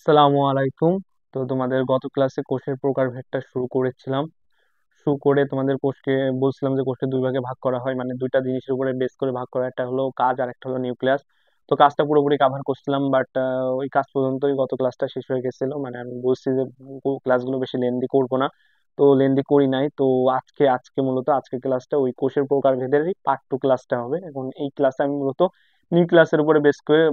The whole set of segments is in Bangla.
আসসালামু আলাইকুম। তো তোমাদের গত ক্লাসে কোষের প্রকারভেদটা শুরু করেছিলাম। শুরু করে তোমাদের কোষকে বলছিলাম যে কোষকে দুই ভাগে ভাগ করা হয়, মানে দুইটা জিনিসের উপরে বেস করে ভাগ করা, একটা হলো কাজ আর একটা হলো নিউক্লিয়াস। তো কাজটা পুরোপুরি কাভার করছিলাম, বাট ওই কাজ পর্যন্তই গত ক্লাসটা শেষ হয়ে গেছিল। মানে আমি বলছি যে ক্লাসগুলো বেশি লেন্দি করবো না, তো লেন্দি করি নাই। তো আজকে আজকে মূলত আজকে ক্লাসটা ওই কোষের প্রকারভেদেরই পার্ট 2 ক্লাসটা হবে। এখন এই ক্লাসে আমি মূলত নিউক্লিয়াসের উপরে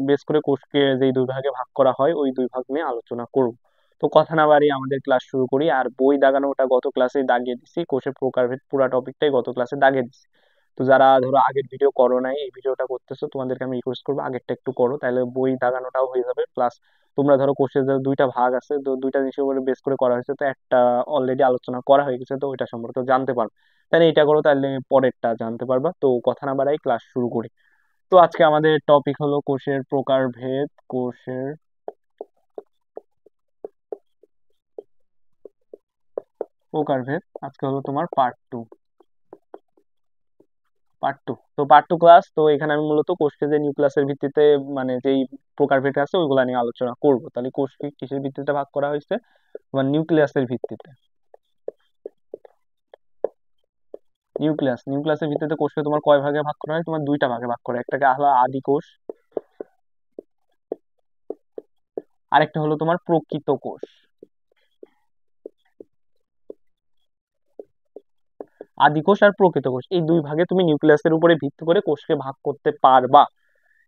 বেস করে কোষকে যেই দুই ভাগে ভাগ করা হয় ওই দুই ভাগ নিয়ে আলোচনা করব। তো কথা না বাড়িয়ে আমাদের ক্লাস শুরু করি। আর বই দাগানোটা গত ক্লাসে দাগিয়ে দিছি, কোষের প্রকারভেদ পুরো টপিকটাই গত ক্লাসে দাগিয়ে দিছি। তো যারা ধরো আগের ভিডিও করো নাই, এই ভিডিওটা করতেছো, তোমাদেরকে আমি রিকোয়েস্ট করবো আগেরটা একটু করো, তাহলে বই দাগানোটাও হয়ে যাবে। প্লাস তোমরা ধরো কোষের যে দুইটা ভাগ আছে, তো দুইটা জিনিসের উপরে বেস করে করা হয়েছে, তো একটা অলরেডি আলোচনা করা হয়ে গেছে, তো ওইটা সম্পর্কে জানতে পারবে। তাহলে এটা করো, তাহলে পরেরটা জানতে পারবা। তো কথা না বাড়াই ক্লাস শুরু করি। তো আজকে আমাদের টপিক হলো কোষের প্রকারভেদ। কোষের প্রকারভেদ আজকে হলো তোমার পার্ট 2। পার্ট 2, তো পার্ট 2 ক্লাস। তো এখানে আমি মূলত কোষকে যে নিউক্লিয়াসের ভিত্তিতে, মানে যেই প্রকারভেদ আছে ওইগুলা নিয়ে আলোচনা করব। তাহলে কোষকে কিসের ভিত্তিতে ভাগ করা হয়েছে? তোমার নিউক্লিয়াসের ভিত্তিতে। নিউক্লিয়াসের ভিত্তিতে কোষকে তোমার কয় ভাগে ভাগ করা হয়? তোমার দুইটা ভাগে ভাগ করা হয়। একটাকে হলো আদি কোষ, আরেকটা হলো তোমার প্রকৃত কোষ। আদি কোষ আর প্রকৃত কোষ, এই দুই ভাগে তুমি নিউক্লিয়াসের উপরে ভিত্তি করে কোষকে ভাগ করতে পারবা।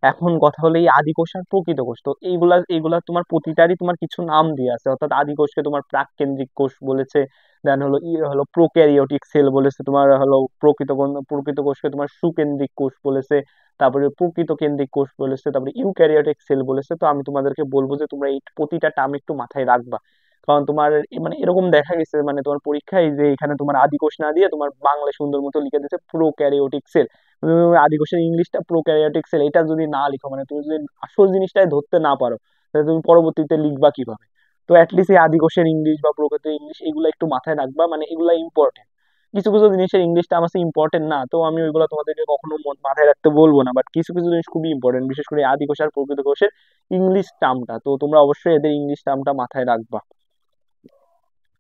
এখন কথা হলো এই আদি কোষ আর প্রকৃত কোষ, তো এইগুলা এইগুলা তোমার প্রতিটারই তোমার কিছু নাম দিয়ে আছে। অর্থাৎ আদি কোষকে তোমার প্রাক কেন্দ্রিক কোষ বলেছে, দেন হলো হলো প্রোক্যারিওটিক সেল বলেছে, তোমার হলো প্রকৃত কোষকে তোমার সুকেন্দ্রিক কোষ বলেছে, তারপরে প্রকৃত কেন্দ্রিক কোষ বলেছে, তারপরে ইউক্যারিওটিক সেল বলেছে। তো আমি তোমাদেরকে বলবো যে তোমরা এই প্রতিটা টার্ম একটু মাথায় রাখবা। কারণ তোমার মানে এরকম দেখা গেছে, মানে তোমার পরীক্ষায় যে এখানে তোমার আদি কোষ না দিয়ে তোমার বাংলা সুন্দর মতো লিখে দিচ্ছে প্রোক্যারিওটিক সেল। আদি কোষের ইংলিশটা প্রোক্যারিওটিক সেল, এটা যদি না লিখো, মানে তুমি যদি আসল জিনিসটাই ধরতে না পারো, তাহলে তুমি পরবর্তীতে লিখবা কিভাবে? তো অ্যাটলিস্ট এই আদি কোষের ইংলিশ বা প্রকৃত ইংলিশ এগুলো একটু মাথায় রাখবা, মানে এগুলা ইম্পর্টেন্ট। কিছু কিছু জিনিসের ইংলিশটা আমার ইম্পর্টেন্ট না, তো আমি ওইগুলো তোমাদেরকে কখনো মাথায় রাখতে বলবো না, বাট কিছু কিছু জিনিস খুবই ইম্পর্টেন্ট, বিশেষ করে আদি কোষ আর প্রকৃত কোষের ইংলিশ টার্মটা। তো তোমরা অবশ্যই এদের ইংলিশ টার্মটা মাথায় রাখবা।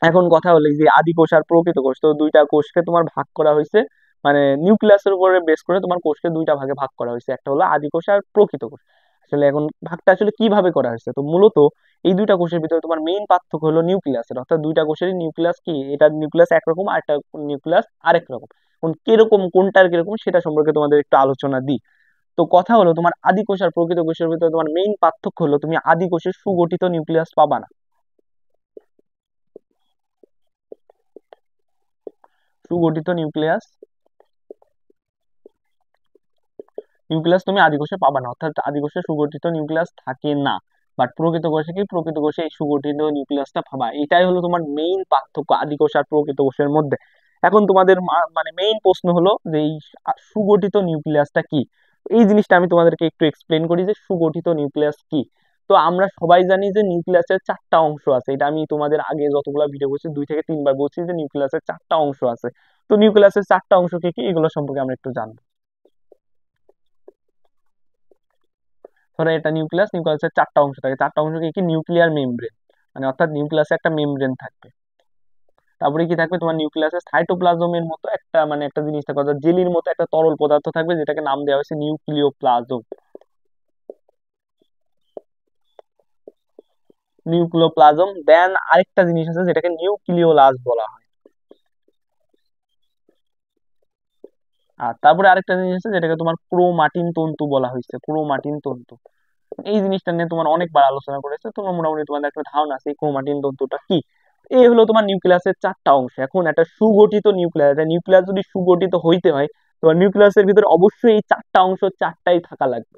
এখন কথা হলো এই যে আদি কোষ আর প্রকৃত কোষ, তো দুইটা কোষকে তোমার ভাগ করা হয়েছে, মানে নিউক্লিয়াসের উপরে বেস করে তোমার কোষকে দুইটা ভাগে ভাগ করা হয়েছে, একটা হলো আদি কোষ আর প্রকৃত কোষ। আসলে এখন ভাগটা আসলে কিভাবে করা হয়েছে? তো মূলত এই দুইটা কোষের ভিতরে তোমার মেইন পার্থক্য হলো নিউক্লিয়াসের, অর্থাৎ দুইটা কোষেরই নিউক্লিয়াস কি, এটা নিউক্লিয়াস একরকম আর একটা নিউক্লিয়াস আরেক রকম। এখন কিরকম, কোনটার কিরকম সেটা সম্পর্কে তোমাদের একটু আলোচনা দিই। তো কথা হলো তোমার আদি কোষ আর প্রকৃত কোষের ভিতরে তোমার মেইন পার্থক্য হলো তুমি আদি কোষের সুগঠিত নিউক্লিয়াস পাবা না। সুগঠিত নিউক্লিয়াস নিউক্লিয়াস তুমি আদি কোষে পাবা না, অর্থাৎ আদি কোষে সুগঠিত নিউক্লিয়াস থাকে না। বাট প্রকৃত কোষে কি, প্রকৃত কোষে এই সুগঠিত নিউক্লিয়াসটা পাবা। এটাই হলো তোমার মেইন পার্থক্য আদি কোষ আর প্রকৃত কোষের মধ্যে। এখন তোমাদের মানে মেইন প্রশ্ন হলো যে এই সুগঠিত নিউক্লিয়াসটা কি। এই জিনিসটা আমি তোমাদেরকে একটু এক্সপ্লেন করি যে সুগঠিত নিউক্লিয়াস কি। তো আমরা সবাই জানি যে নিউক্লিয়াসের চারটা অংশ আছে, এটা আমি তোমাদের আগে যতগুলো ভিডিও করছি 2 থেকে 3 বার বলছি যে নিউক্লিয়াসের চারটা অংশ আছে। তো নিউক্লিয়াসের চারটা অংশ কি কি এগুলো সম্পর্কে আমরা একটু জানবো। ধরো এটা নিউক্লিয়াসের চারটা অংশ থাকে, চারটা অংশ কি কি? নিউক্লিয়ার মেমব্রেন, মানে অর্থাৎ নিউক্লিয়াসে একটা মেমব্রেন থাকবে। তারপরে কি থাকবে? তোমার নিউক্লিয়াসের সাইটোপ্লাজমের মতো একটা, মানে একটা জিনিস থাকবে, অর্থাৎ জেলির মতো একটা তরল পদার্থ থাকবে, যেটাকে নাম দেওয়া হয়েছে নিউক্লিওপ্লাজম। নিউক্লিওপ্লাজম, দেন আরেকটা জিনিস আছে যেটাকে নিউক্লিওলাস বলা হয়। আর তারপরে আরেকটা জিনিস আছে যেটাকে তোমার ক্রোমাটিন তন্তু বলা হয়েছে, ক্রোমাটিন তন্তু। এই জিনিসটা নিয়ে তোমার অনেকবার আলোচনা করেছে, তোমার মোটামুটি তোমাদের একটা ধারণা আছে এই ক্রোমাটিন তন্তুটা কি। এই হলো তোমার নিউক্লিয়াসের চারটা অংশ। এখন একটা সুগঠিত নিউক্লিয়াস, একটা নিউক্লিয়াস যদি সুগঠিত হইতে হয়, তোমার নিউক্লিয়াসের ভিতরে অবশ্যই এই চারটা অংশ চারটাই থাকা লাগবে।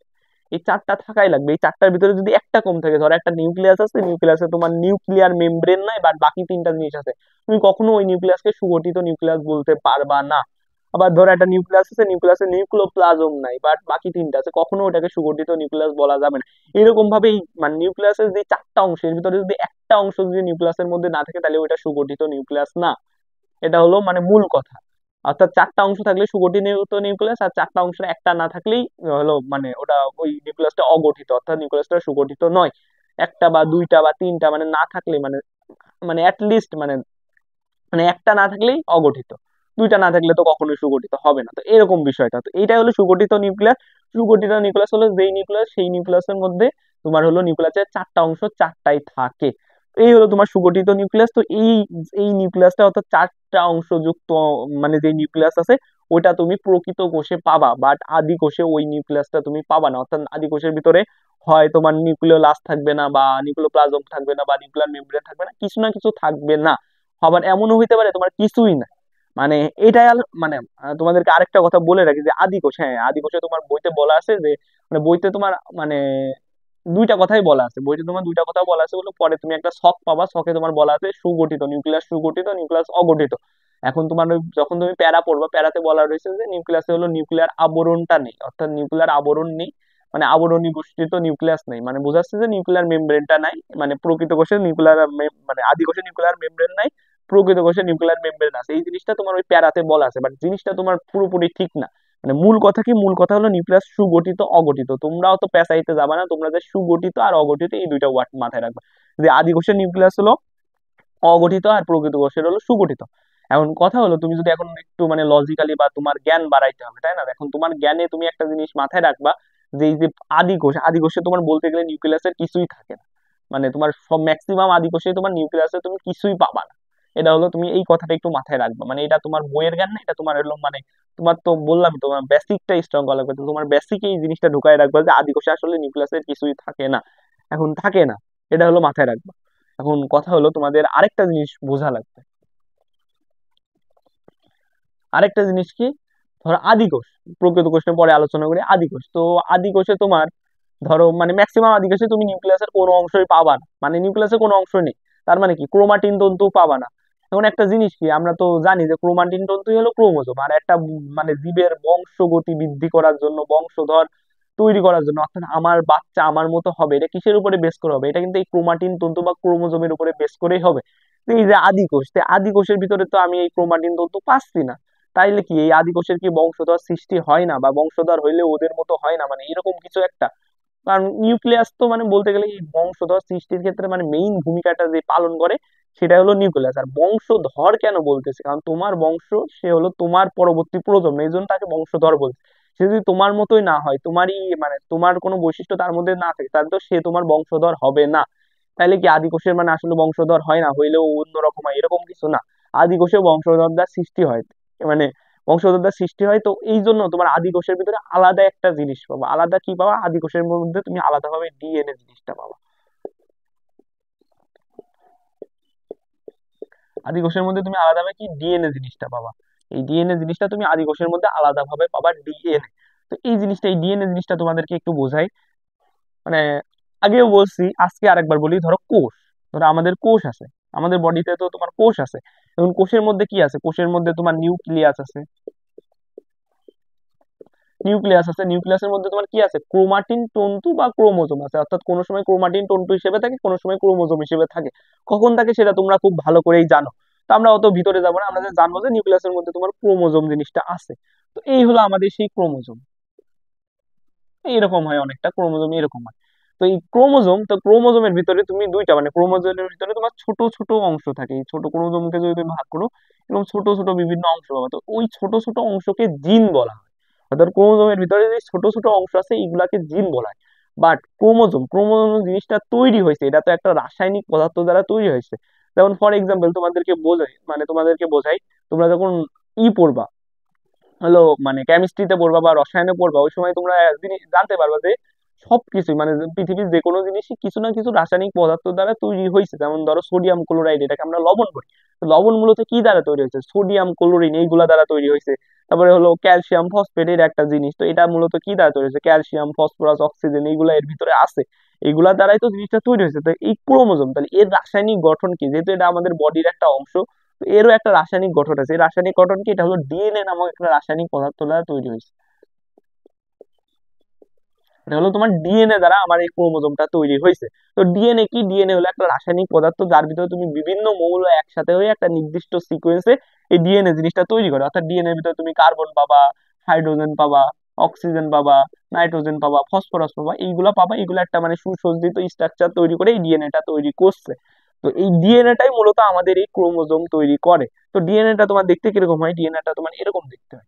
এই চারটা থাকাই লাগবে। এই চারটার ভিতরে যদি একটা কম থাকে, ধরো একটা নিউক্লিয়াস আছে, নিউক্লিয়াসে তোমার নিউক্লিয়ার মেমব্রেন নাই, বাট বাকি তিনটা জিনিস আছে, তুমি কখনো ওই নিউক্লিয়াসকে সুগঠিত নিউক্লিয়াস বলতে পারবা না। আবার ধরো একটা নিউক্লিয়াস আছে, নিউক্লিয়াসে নিউক্লিওপ্লাজম নাই, বাট বাকি তিনটা আছে, কখনো ওটাকে সুগঠিত নিউক্লিয়াস বলা যাবে না। এরকম ভাবে মানে নিউক্লিয়াসের যে চারটা অংশ, এর ভিতরে যদি একটা অংশ যদি নিউক্লিয়াসের মধ্যে না থাকে, তাহলে ওইটা সুগঠিত নিউক্লিয়াস না। এটা হলো মানে মূল কথা। অর্থাৎ চারটা অংশ থাকলে সুগঠিত নিউক্লিয়াস, আর চারটা অংশের একটা না থাকলেই হলো মানে ওটা ওই নিউক্লিয়াসটা অগঠিত, অর্থাৎ নিউক্লিয়াসটা সুগঠিত নয়। একটা বা দুইটা বা তিনটা মানে না থাকলে মানে মানে অ্যাটলিস্ট মানে মানে একটা না থাকলেই অগঠিত, দুইটা না থাকলে তো কখনোই সুগঠিত হবে না। তো এরকম বিষয়টা, তো এইটাই হলো সুগঠিত নিউক্লিয়াস। সুগঠিত নিউক্লিয়াস হলো যেই নিউক্লিয়াস, সেই নিউক্লিয়াসের মধ্যে তোমার হলো নিউক্লিয়াসের চারটা অংশ চারটাই থাকে। এই হলো তোমার সুগঠিত নিউক্লিয়াস। তো এই এই নিউক্লিয়াসটা অর্থাৎ চারটা অংশ যুক্ত মানে যে নিউক্লিয়াস আছে ওইটা তুমি প্রকৃত কোষে পাবা, বাট আদি কোষে ওই নিউক্লিয়াসটা তুমি পাবা না। অর্থাৎ আদি কোষের ভিতরে হয় তোমার নিউক্লিওলাস থাকবে না, বা নিউক্লিওপ্লাজম থাকবে না, বা নিউক্লিয়ার মেমব্রেন থাকবে না, কিছু না কিছু থাকবে না। আবার এমনও হইতে পারে তোমার কিছুই না। মানে এটাই মানে তোমাদেরকে আরেকটা কথা বলে রাখি যে আদিকোষ, হ্যাঁ আদিকোষে তোমার বইতে বলা আছে যে মানে বইতে তোমার মানে দুইটা কথাই বলা আছে, বইতে তোমার দুইটা কথা বলা আছে বলে পরে তুমি একটা ছক পাবা, ছকে তোমার বলা আছে সুগঠিত নিউক্লিয়াস, সুগঠিত নিউক্লিয়াস অগঠিত। এখন তোমার যখন তুমি প্যারা পড়বা, প্যারাতে বলা রয়েছে যে নিউক্লিয়াসে হলো নিউক্লিয়ার আবরণটা নেই, অর্থাৎ নিউক্লিয়ার আবরণ নেই, মানে আবরণী বেষ্টিত নিউক্লিয়াস নেই, মানে বোঝাচ্ছে যে নিউক্লিয়ার মেমব্রেনটা নাই। মানে প্রকৃত কোষে নিউক্লিয়ার মানে আদি কোষে নিউক্লিয়ার মেমব্রেন নাই, প্রকৃত কোষে নিউক্লিয়ার মেমব্রেন আছে। এই জিনিসটা তোমার ওই প্যারাতে বলা আছে, বাট জিনিসটা তোমার পুরোপুরি ঠিক না। মানে মূল কথা কি, মূল কথা হলো নিউক্লিয়াস সুগঠিত অগঠিত। তোমরাও তো পেঁচাইতে যাবা না, তোমরা যে সুগঠিত আর অগঠিত এই দুইটা ওয়ার্ড মাথায় রাখবা, যে আদি কোষের নিউক্লিয়াস হলো অগঠিত আর প্রকৃত কোষের হলো সুগঠিত। এখন কথা হলো তুমি যদি এখন একটু মানে লজিক্যালি বা তোমার জ্ঞান বাড়াইতে হবে, তাই না? এখন তোমার জ্ঞানে তুমি একটা জিনিস মাথায় রাখবা যে এই যে আদি কোষ, আদি কোষে তোমার বলতে গেলে নিউক্লিয়াসের কিছুই থাকে না। মানে তোমার সব ম্যাক্সিমাম আদি কোষে তোমার নিউক্লিয়াসে তুমি কিছুই পাবা না। এটা হলো তুমি এই কথাটা একটু মাথায় রাখবা, মানে এটা তোমার বইয়ের জ্ঞান না, এটা তোমার হলো মানে তোমার তো বললাম তোমার বেসিকটা স্ট্রং করা লাগবে। তো তোমার বেসিকে এই জিনিসটা ঢুকায় রাখবা যে আদি কোষে আসলে নিউক্লিয়াসের কিছুই থাকে না। এখন থাকে না, এটা হলো মাথায় রাখবা। এখন কথা হলো তোমাদের আরেকটা জিনিস বোঝা লাগবে। আরেকটা জিনিস কি, ধরো আদি কোষ, প্রকৃত কোষ নিয়ে পরে আলোচনা করি। আদি কোষ, তো আদি কোষে তোমার ধরো মানে ম্যাক্সিমাম আদি কোষে তুমি নিউক্লিয়াসের কোনো অংশই পাবা না, মানে নিউক্লিয়াসের কোনো অংশ নেই। তার মানে কি, ক্রোমাটিন তন্তু পাবা না। এখন একটা জিনিস কি, আমরা তো জানি যে ক্রোমাটিন তন্তুই হলো ক্রোমোজোম। আর একটা মানে জীবের বংশগতি বৃদ্ধি করার জন্য, বংশধর তৈরি করার জন্য, অর্থাৎ আমার বাচ্চা আমার মতো হবে, এটা কিসের উপরে বেস করে হবে? এটা কিন্তু এই ক্রোমাটিন তন্তু বা ক্রোমোজোমের উপরে বেস করেই হবে। তো এই যে আদি কোষ, তো আদি কোষের ভিতরে তো আমি এই ক্রোমাটিন তন্তু পাচ্ছি না। তাইলে কি এই আদি কোষের কি বংশধর সৃষ্টি হয় না, বা বংশধর হইলে ওদের মতো হয় না, মানে এরকম কিছু একটা? কারণ নিউক্লিয়াস তো মানে বলতে গেলে এই বংশধর সৃষ্টির ক্ষেত্রে মানে মেইন ভূমিকাটা যে পালন করে সেটা হলো নিউক্লিয়াস। আর বংশধর কেন বলতেছে, কারণ তোমার বংশ, সে হলো তোমার পরবর্তী প্রজন্ম, এই জন্য তাকে বংশধর বলছে। সে যদি তোমার মতোই না হয়, তোমারই মানে তোমার কোনো বৈশিষ্ট্য তার মধ্যে না থাকে, তাহলে তো সে তোমার বংশধর হবে না। তাইলে কি আদি কোষের মানে আসলে বংশধর হয় না, হইলেও অন্যরকম হয় এরকম কিছু না। আদি কোষে বংশধরদের সৃষ্টি হয়, মানে বংশধরদের সৃষ্টি হয়। তো এই জন্য তোমার আদি কোষের ভিতরে আলাদা একটা জিনিস পাবা। আলাদা কি পাবা? আদি কোষের মধ্যে তুমি আলাদাভাবে ডিএনএ জিনিসটা পাবা। আদি কোষের মধ্যে তুমি আলাদাভাবে কি ডিএনএ জিনিসটা পাবা। এই ডিএনএ জিনিসটা তুমি আদি কোষের মধ্যে আলাদাভাবে পাবা, ডিএনএ। তো এই জিনিসটা, এই ডিএনএ জিনিসটা তোমাদেরকে একটু বোঝাই। মানে আগেও বলছি, আজকে আরেকবার বলি। ধরো কোষ, ধরো আমাদের কোষ আছে, আমাদের বডিতে তো তোমার কোষ আছে। এখন কোষের মধ্যে কি আছে? কোষের মধ্যে তোমার নিউক্লিয়াস আছে, নিউক্লিয়াস আছে। নিউক্লিয়াসের মধ্যে তোমার কি আছে? ক্রোমাটিন তন্তু বা ক্রোমোজোম আছে। অর্থাৎ কোনো সময় ক্রোমাটিন তন্তু হিসেবে থাকে, কোনো সময় ক্রোমোজোম হিসেবে থাকে। কখন থাকে সেটা তোমরা খুব ভালো করেই জানো। তো আমরা অত ভিতরে যাবো না, আমরা just জানবো যে নিউক্লিয়াসের মধ্যে তোমার ক্রোমোজোম জিনিসটা আছে। তো এই হলো আমাদের সেই ক্রোমোজোম। এরকম হয় অনেকটা, ক্রোমোজোম এরকম হয়। তো এই ক্রোমোজোম, তো ক্রোমোজোমের ভিতরে তুমি দুইটা মানে ক্রোমোজোমের ভিতরে তোমার ছোট ছোট অংশ থাকে। এই ছোট ক্রোমোজোমকে যদি তুমি ভাগ করো এবং ছোট ছোট বিভিন্ন অংশ পাবা, তো ওই ছোট ছোট অংশকে জিন বলা হয়। অর্থাৎ ক্রোমোজোমের ভিতরে যে ছোট ছোট অংশ আছে এইগুলাকে জিন বলা হয়। বাট ক্রোমোজোম, ক্রোমোজোম জিনিসটা তৈরি হয়েছে, এটা তো একটা রাসায়নিক পদার্থ দ্বারা তৈরি হয়েছে। যেমন ফর এক্সাম্পল তোমাদেরকে বোঝাই, মানে তোমাদেরকে বোঝাই, তোমরা যখন পড়বা, হলো মানে কেমিস্ট্রিতে পড়বা বা রসায়নে পড়বা, ওই সময় তোমরা জিনিস জানতে পারবা যে সবকিছু মানে পৃথিবীর যে কোনো জিনিসই কিছু না কিছু রাসায়নিক পদার্থ দ্বারা তৈরি হয়েছে। যেমন ধরো সোডিয়াম ক্লোরাইড, এটাকে আমরা লবণ বলি। তো লবণ মূলত কি দ্বারা তৈরি হয়েছে? সোডিয়াম ক্লোরিন এইগুলা দ্বারা তৈরি হয়েছে। তারপরে হলো ক্যালসিয়াম ফসফেট, এর একটা জিনিস, তো এটা মূলত কি দ্বারা তৈরি হয়েছে? ক্যালসিয়াম, ফসফরাস, অক্সিজেন, এইগুলা এর ভিতরে আছে। এইগুলা দ্বারাই তো জিনিসটা তৈরি হয়েছে। তো এই ক্রোমোজোম, তাহলে এর রাসায়নিক গঠন কি? যেহেতু এটা আমাদের বডির একটা অংশ, তো এরও একটা রাসায়নিক গঠন আছে। এই রাসায়নিক গঠন কি? এটা হলো ডিএনএ নামক একটা রাসায়নিক পদার্থ দ্বারা তৈরি হয়েছে। এটা হলো তোমার ডিএনএ দ্বারা আমার এই ক্রোমোজোমটা তৈরি হয়েছে। তো ডিএনএ কি? ডিএনএ হলো একটা রাসায়নিক পদার্থ যার ভিতরে তুমি বিভিন্ন মৌল একসাথে হয়ে একটা নির্দিষ্ট সিকোয়েন্সে এই ডিএনএ জিনিসটা তৈরি করে। অর্থাৎ ডিএনএ এর ভিতরে তুমি কার্বন পাবা, হাইড্রোজেন পাবা, অক্সিজেন পাবা, নাইট্রোজেন পাবা, ফসফরাস পাবা, এইগুলা পাবা। এইগুলো একটা মানে সুসজ্জিত স্ট্রাকচার তৈরি করে এই ডিএনএটা তৈরি করছে। তো এই ডিএনএটাই মূলত আমাদের এই ক্রোমোজোম তৈরি করে। তো ডিএনএটা তোমার দেখতে কিরকম হয়? ডিএনএটা তোমার এরকম দেখতে হয়।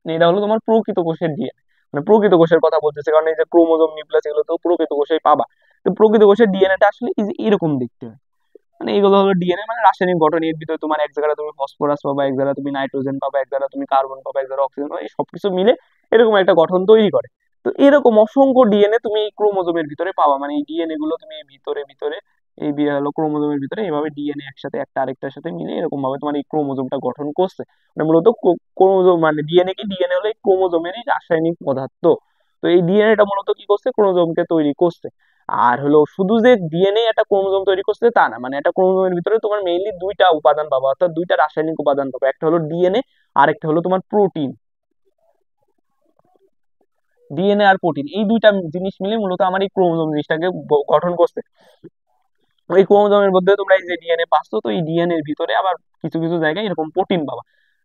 এটা হলো তোমার প্রকৃত কোষের ডিএনএ, মানে প্রকৃত কোষের কথা বলতেছে, কারণ এই যে ক্রোমোজোম নিউক্লিয়াস এগুলো তো প্রকৃত কোষেই পাবা। তো প্রকৃত কোষের ডিএনএটা আসলে এই যে এরকম দেখতে হয়। মানে এগুলো হলো ডিএনএ, মানে রাসায়নিক গঠন। এর ভিতরে তোমার এক জায়গায় তুমি ফসফরাস পাবা, এক জায়গায় তুমি নাইট্রোজেন পাবা, এক জায়গায় তুমি কার্বন পাবা, এক জায়গায় অক্সিজেন পাবা, এই সবকিছু মিলে এরকম একটা গঠন তৈরি করে। তো এরকম অসংখ্য ডিএনএ তুমি এই ক্রোমোজোমের ভিতরে পাবা, মানে এই ডিএনএ গুলো তুমি ভিতরে ভিতরে এই হলো ক্রোমোজোমের ভিতরে এইভাবে ডিএনএ একসাথে একটা আরেকটার সাথে মিলে এরকম ভাবে তোমার এই ক্রোমোজোমটা গঠন করছে। মানে মূলত ক্রোমোজোম মানে ডিএনএ কি, ডিএনএ হলো এই ক্রোমোজোমেরই রাসায়নিক পদার্থ। তো এই ডিএনএটা মূলত কি করছে? ক্রোমোজোমকে তৈরি করছে। আর হলো শুধু যে ডিএনএ একটা ক্রোমোজোম তৈরি করছে তা না, মানে একটা ক্রোমোজোমের ভিতরে তোমার মেইনলি দুইটা উপাদান পাবা, অর্থাৎ দুইটা রাসায়নিক উপাদান পাবা, একটা হলো ডিএনএ আর একটা হলো তোমার প্রোটিন। ডিএনএ আর প্রোটিন এই দুইটা জিনিস মিলে মূলত আমার এই ক্রোমোজোম জিনিসটাকে গঠন করছে। ওই ক্রোমোজোমের মধ্যে তোমরা এই যে ডিএনএ পাচ্ছ, তো এই ডিএনএ এর ভিতরে আবার কিছু কিছু জায়গায় এরকম প্রোটিন পাবা।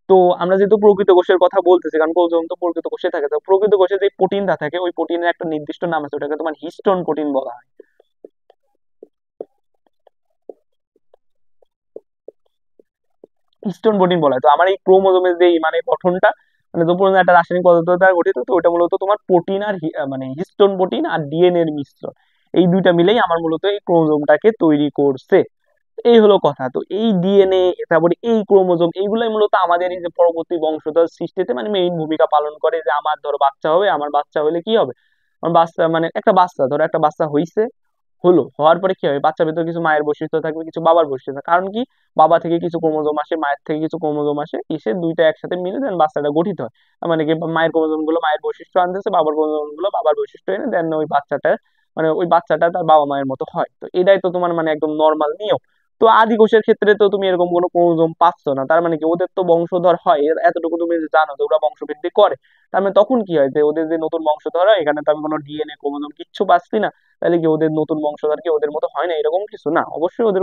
তো আমরা যেহেতু প্রকৃত কোষের কথা বলতেছি, কারণ ক্রোমোজোম তো প্রকৃত কোষে থাকে, তো প্রকৃত কোষে যে প্রোটিনটা থাকে ওই প্রোটিনের একটা নির্দিষ্ট নাম আছে, ওটাকে তোমার হিস্টোন প্রোটিন বলা হয়। হিস্টোন প্রোটিন বলা হয়। তো আমার এই ক্রোমোজোমের যে মানে গঠনটা, মানে তো পর্যন্ত একটা রাসায়নিক পদার্থ দ্বারা গঠিত, তো ওটা মূলত তোমার প্রোটিন আর মানে হিস্টোন প্রোটিন আর ডিএনএ এর মিশ্রণ, এই দুইটা মিলেই আমার মূলত এই ক্রোমোজোমটাকে তৈরি করছে। এই হলো কথা। তো এই ডিএনএ, তারপরে এই ক্রোমোজোম, এইগুলাই মূলত আমাদের এই যে পরবর্তী বংশধর সৃষ্টিতে মানে মেইন ভূমিকা পালন করে। যে আমার ধরো বাচ্চা হবে, আমার বাচ্চা হলে কি হবে? আমার বাচ্চা মানে একটা বাচ্চা, ধরো একটা বাচ্চা হইছে, হলো হওয়ার পরে কি হবে? বাচ্চার ভিতরে কিছু মায়ের বৈশিষ্ট্য থাকবে, কিছু বাবার বৈশিষ্ট্য থাকবে। কারণ কি? বাবা থেকে কিছু ক্রোমোজোম আসে, মায়ের থেকে কিছু ক্রোমোজোম আসে, এসে দুইটা একসাথে মিলে দেন বাচ্চাটা গঠিত হয়। তার মানে কি, মায়ের ক্রোমোজোম গুলো মায়ের বৈশিষ্ট্য আনতেছে, বাবার ক্রোমোজোম গুলো বাবার বৈশিষ্ট্য এনে দেন ওই বাচ্চাটা, মানে ওই বাচ্চাটা তার বাবা মায়ের মতো হয়। তো এটাই তো তোমার মানে একদম নর্মাল নিয়ম। তো আদি কোষের ক্ষেত্রে তো তুমি এরকম কোনো ক্রোমোজোম পাচ্ছ না, তার মানে কি ওদের তো বংশধর হয়, এতটুকু তুমি জানো যে ওরা বংশবৃদ্ধি করে। তার মানে তখন কি হয়? যে ওদের যে নতুন বংশধর হয়, এখানে তো আমি কোনো ডিএনএ ক্রোমোজোম কিচ্ছু পাচ্ছি না, তাহলে কি ওদের নতুন বংশধর কি ওদের মতো হয় না? এরকম কিছু না, অবশ্যই ওদের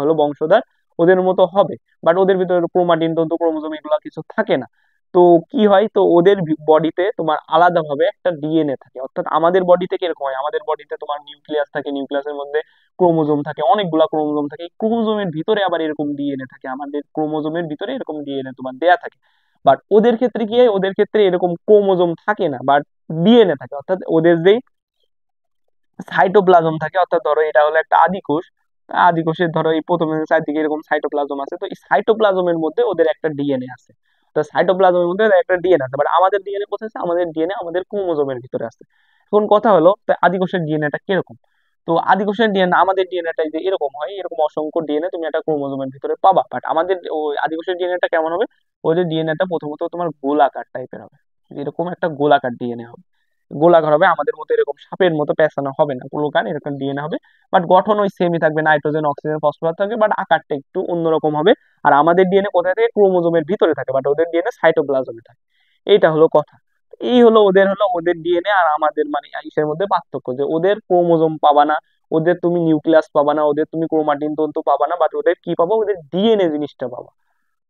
হলো বংশধর ওদের মতো হবে। বাট ওদের ভিতরে ক্রোমাটিন তন্তু ক্রোমোজোম এগুলা কিছু থাকে না। তো কি হয়? তো ওদের বডিতে তোমার আলাদাভাবে একটা ডিএনএ থাকে, অর্থাৎ আমাদের বডিতে কিরকম হয়? আমাদের বডিতে তোমার নিউক্লিয়াস থাকে, নিউক্লিয়াসের মধ্যে ক্রোমোজোম থাকে, অনেকগুলা ক্রোমোজোম থাকে, এই ক্রোমোজোমের ভিতরে আবার এরকম ডিএনএ থাকে, আমাদের ক্রোমোজোমের ভিতরে এরকম ডিএনএ তোমার দেয়া থাকে। বাট ওদের ক্ষেত্রে কি হয়? ওদের ক্ষেত্রে এরকম ক্রোমোজোম থাকে না, বাট ডিএনএ থাকে। অর্থাৎ ওদের যেই সাইটোপ্লাজম থাকে, অর্থাৎ ধরো এটা হলো একটা আদি কোষ, আদি কোষের ধরো এই প্রথমে চারদিকে এরকম সাইটোপ্লাজম আছে, তো এই সাইটোপ্লাজমের মধ্যে ওদের একটা ডিএনএ আছে। তো সাইটোপ্লাজমের মধ্যে ওদের একটা ডিএনএ আছে, বাট আমাদের ডিএনএ কোথায় আছে? আমাদের ডিএনএ আমাদের ক্রোমোজোমের ভিতরে আছে। এখন কথা হলো, তো আদি কোষের ডিএনএটা কিরকম? তো আদি কোষের ডিএনএ, আমাদের ডিএনএটা যে এরকম হয়, এরকম অসংখ্য ডিএনএ তুমি একটা ক্রোমোজোমের ভিতরে পাবা। বাট আমাদের ওই আদি কোষের ডিএনএটা কেমন হবে? ওদের ডিএনএটা প্রথমত তোমার গোলাকার টাইপের হবে, এরকম একটা গোলাকার ডিএনএ হবে। গোলাকার হবে, আমাদের মতো এরকম সাপের মতো পেঁচানো হবে না, গোলাকার এরকম ডিএনএ হবে। বাট গঠন ওই সেমই থাকবে, নাইট্রোজেন অক্সিজেন ফসফরাস থাকবে, বাট আকারটা একটু অন্যরকম হবে। আর আমাদের ডিএনএ কোথায় থাকে? ক্রোমোজোমের ভিতরে থাকে, বাট ওদের ডিএনএ সাইটোপ্লাজমে থাকে। এইটা হলো কথা। এই হলো ওদের ডিএনএ আর আমাদের মানে ইসের মধ্যে পার্থক্য, যে ওদের ক্রোমোজোম পাবা না, ওদের তুমি নিউক্লিয়াস পাবা না, ওদের তুমি ক্রোমাটিন তন্তু পাবা না, বাট ওদের কি পাবো? ওদের ডিএনএ জিনিসটা পাবা,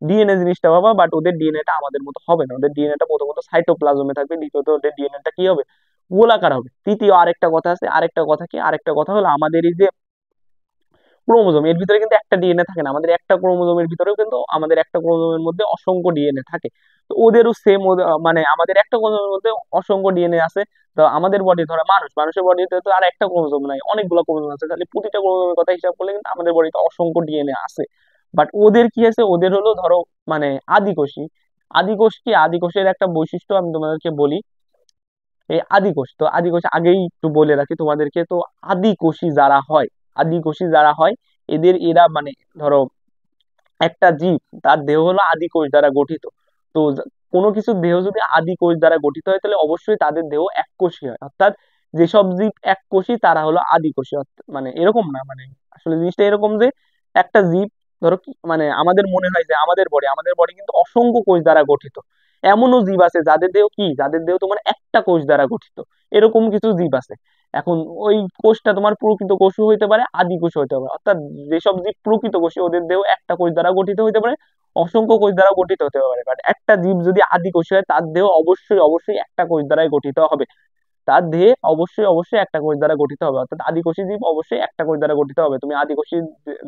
ডিএনএ জিনিসটা পাবা। বাট ওদের ডিএনএটা আমাদের মতো হবে না, ওদের ডিএনএটা প্রথমত সাইটোপ্লাজমে থাকবে, দ্বিতীয়ত ওদের ডিএনএটা কি হবে? গোলাকার হবে। তৃতীয় আরেকটা কথা আছে, আরেকটা কথা কি? আরেকটা কথা হলো আমাদের এই যে ক্রোমোজোম, এর ভিতরে কিন্তু একটা ডিএনএ থাকে না, আমাদের একটা ক্রোমোজোমের ভিতরেও কিন্তু আমাদের একটা ক্রোমোজোমের মধ্যে অসংখ্য ডিএনএ থাকে। তো ওদেরও সেম, মানে আমাদের একটা ক্রোমোজোমের মধ্যে অসংখ্য ডিএনএ আছে। তো আমাদের বডি, ধরো মানুষের বডিতে তো আর একটা ক্রোমোজোম নাই, অনেকগুলো ক্রোমোজোম আছে, তাহলে প্রতিটা ক্রোমোজোমের কথা হিসাব করলে কিন্তু আমাদের বডিতে অসংখ্য ডিএনএ আছে। বাট ওদের কি আছে? ওদের হলো ধরো মানে আদিকোষী। আদিকোষ কি? আদিকোষের একটা বৈশিষ্ট্য আমি তোমাদেরকে বলি। এই আদিকোষ, তো আদিকোষ আগেই একটু বলে রাখি তোমাদেরকে। তো আদিকোষী যারা হয়, আদিকোষী যারা হয়, এরা মানে ধরো একটা জীব, তার দেহ হলো আদি কোষ দ্বারা গঠিত। তো কোনো কিছু দেহ যদি আদি কোষ দ্বারা গঠিত হয়, তাহলে অবশ্যই তাদের দেহ এককোষী হয়। অর্থাৎ যেসব জীব এককোষী তারা হলো আদিকোষী। মানে এরকম না, মানে আসলে জিনিসটা এরকম যে একটা জীব, ধরো মানে আমাদের মনে হয় যে আমাদের বডি কিন্তু অসংখ্য কোষ দ্বারা গঠিত। এমনও জীব আছে যাদের দেহ কি, যাদের দেহ তোমার একটা কোষ দ্বারা গঠিত, এরকম কিছু জীব আছে। এখন ওই কোষটা তোমার প্রকৃত কোষও হইতে পারে, আদি কোষও হইতে পারে। অর্থাৎ যেসব জীব প্রকৃত কোষী, ওদের দেহ একটা কোষ দ্বারা গঠিত হইতে পারে, অসংখ্য কোষ দ্বারা গঠিত হতে পারে, বাট একটা জীব যদি আদি কোষ হয় তার দেহ অবশ্যই অবশ্যই একটা কোষ দ্বারাই গঠিত হবে। তার দেহে অবশ্যই অবশ্যই একটা কোষ দ্বারা গঠিত হবে, অর্থাৎ আদিকোষী জীব অবশ্যই একটা কোষ দ্বারা গঠিত হবে। তুমি আদিকোষী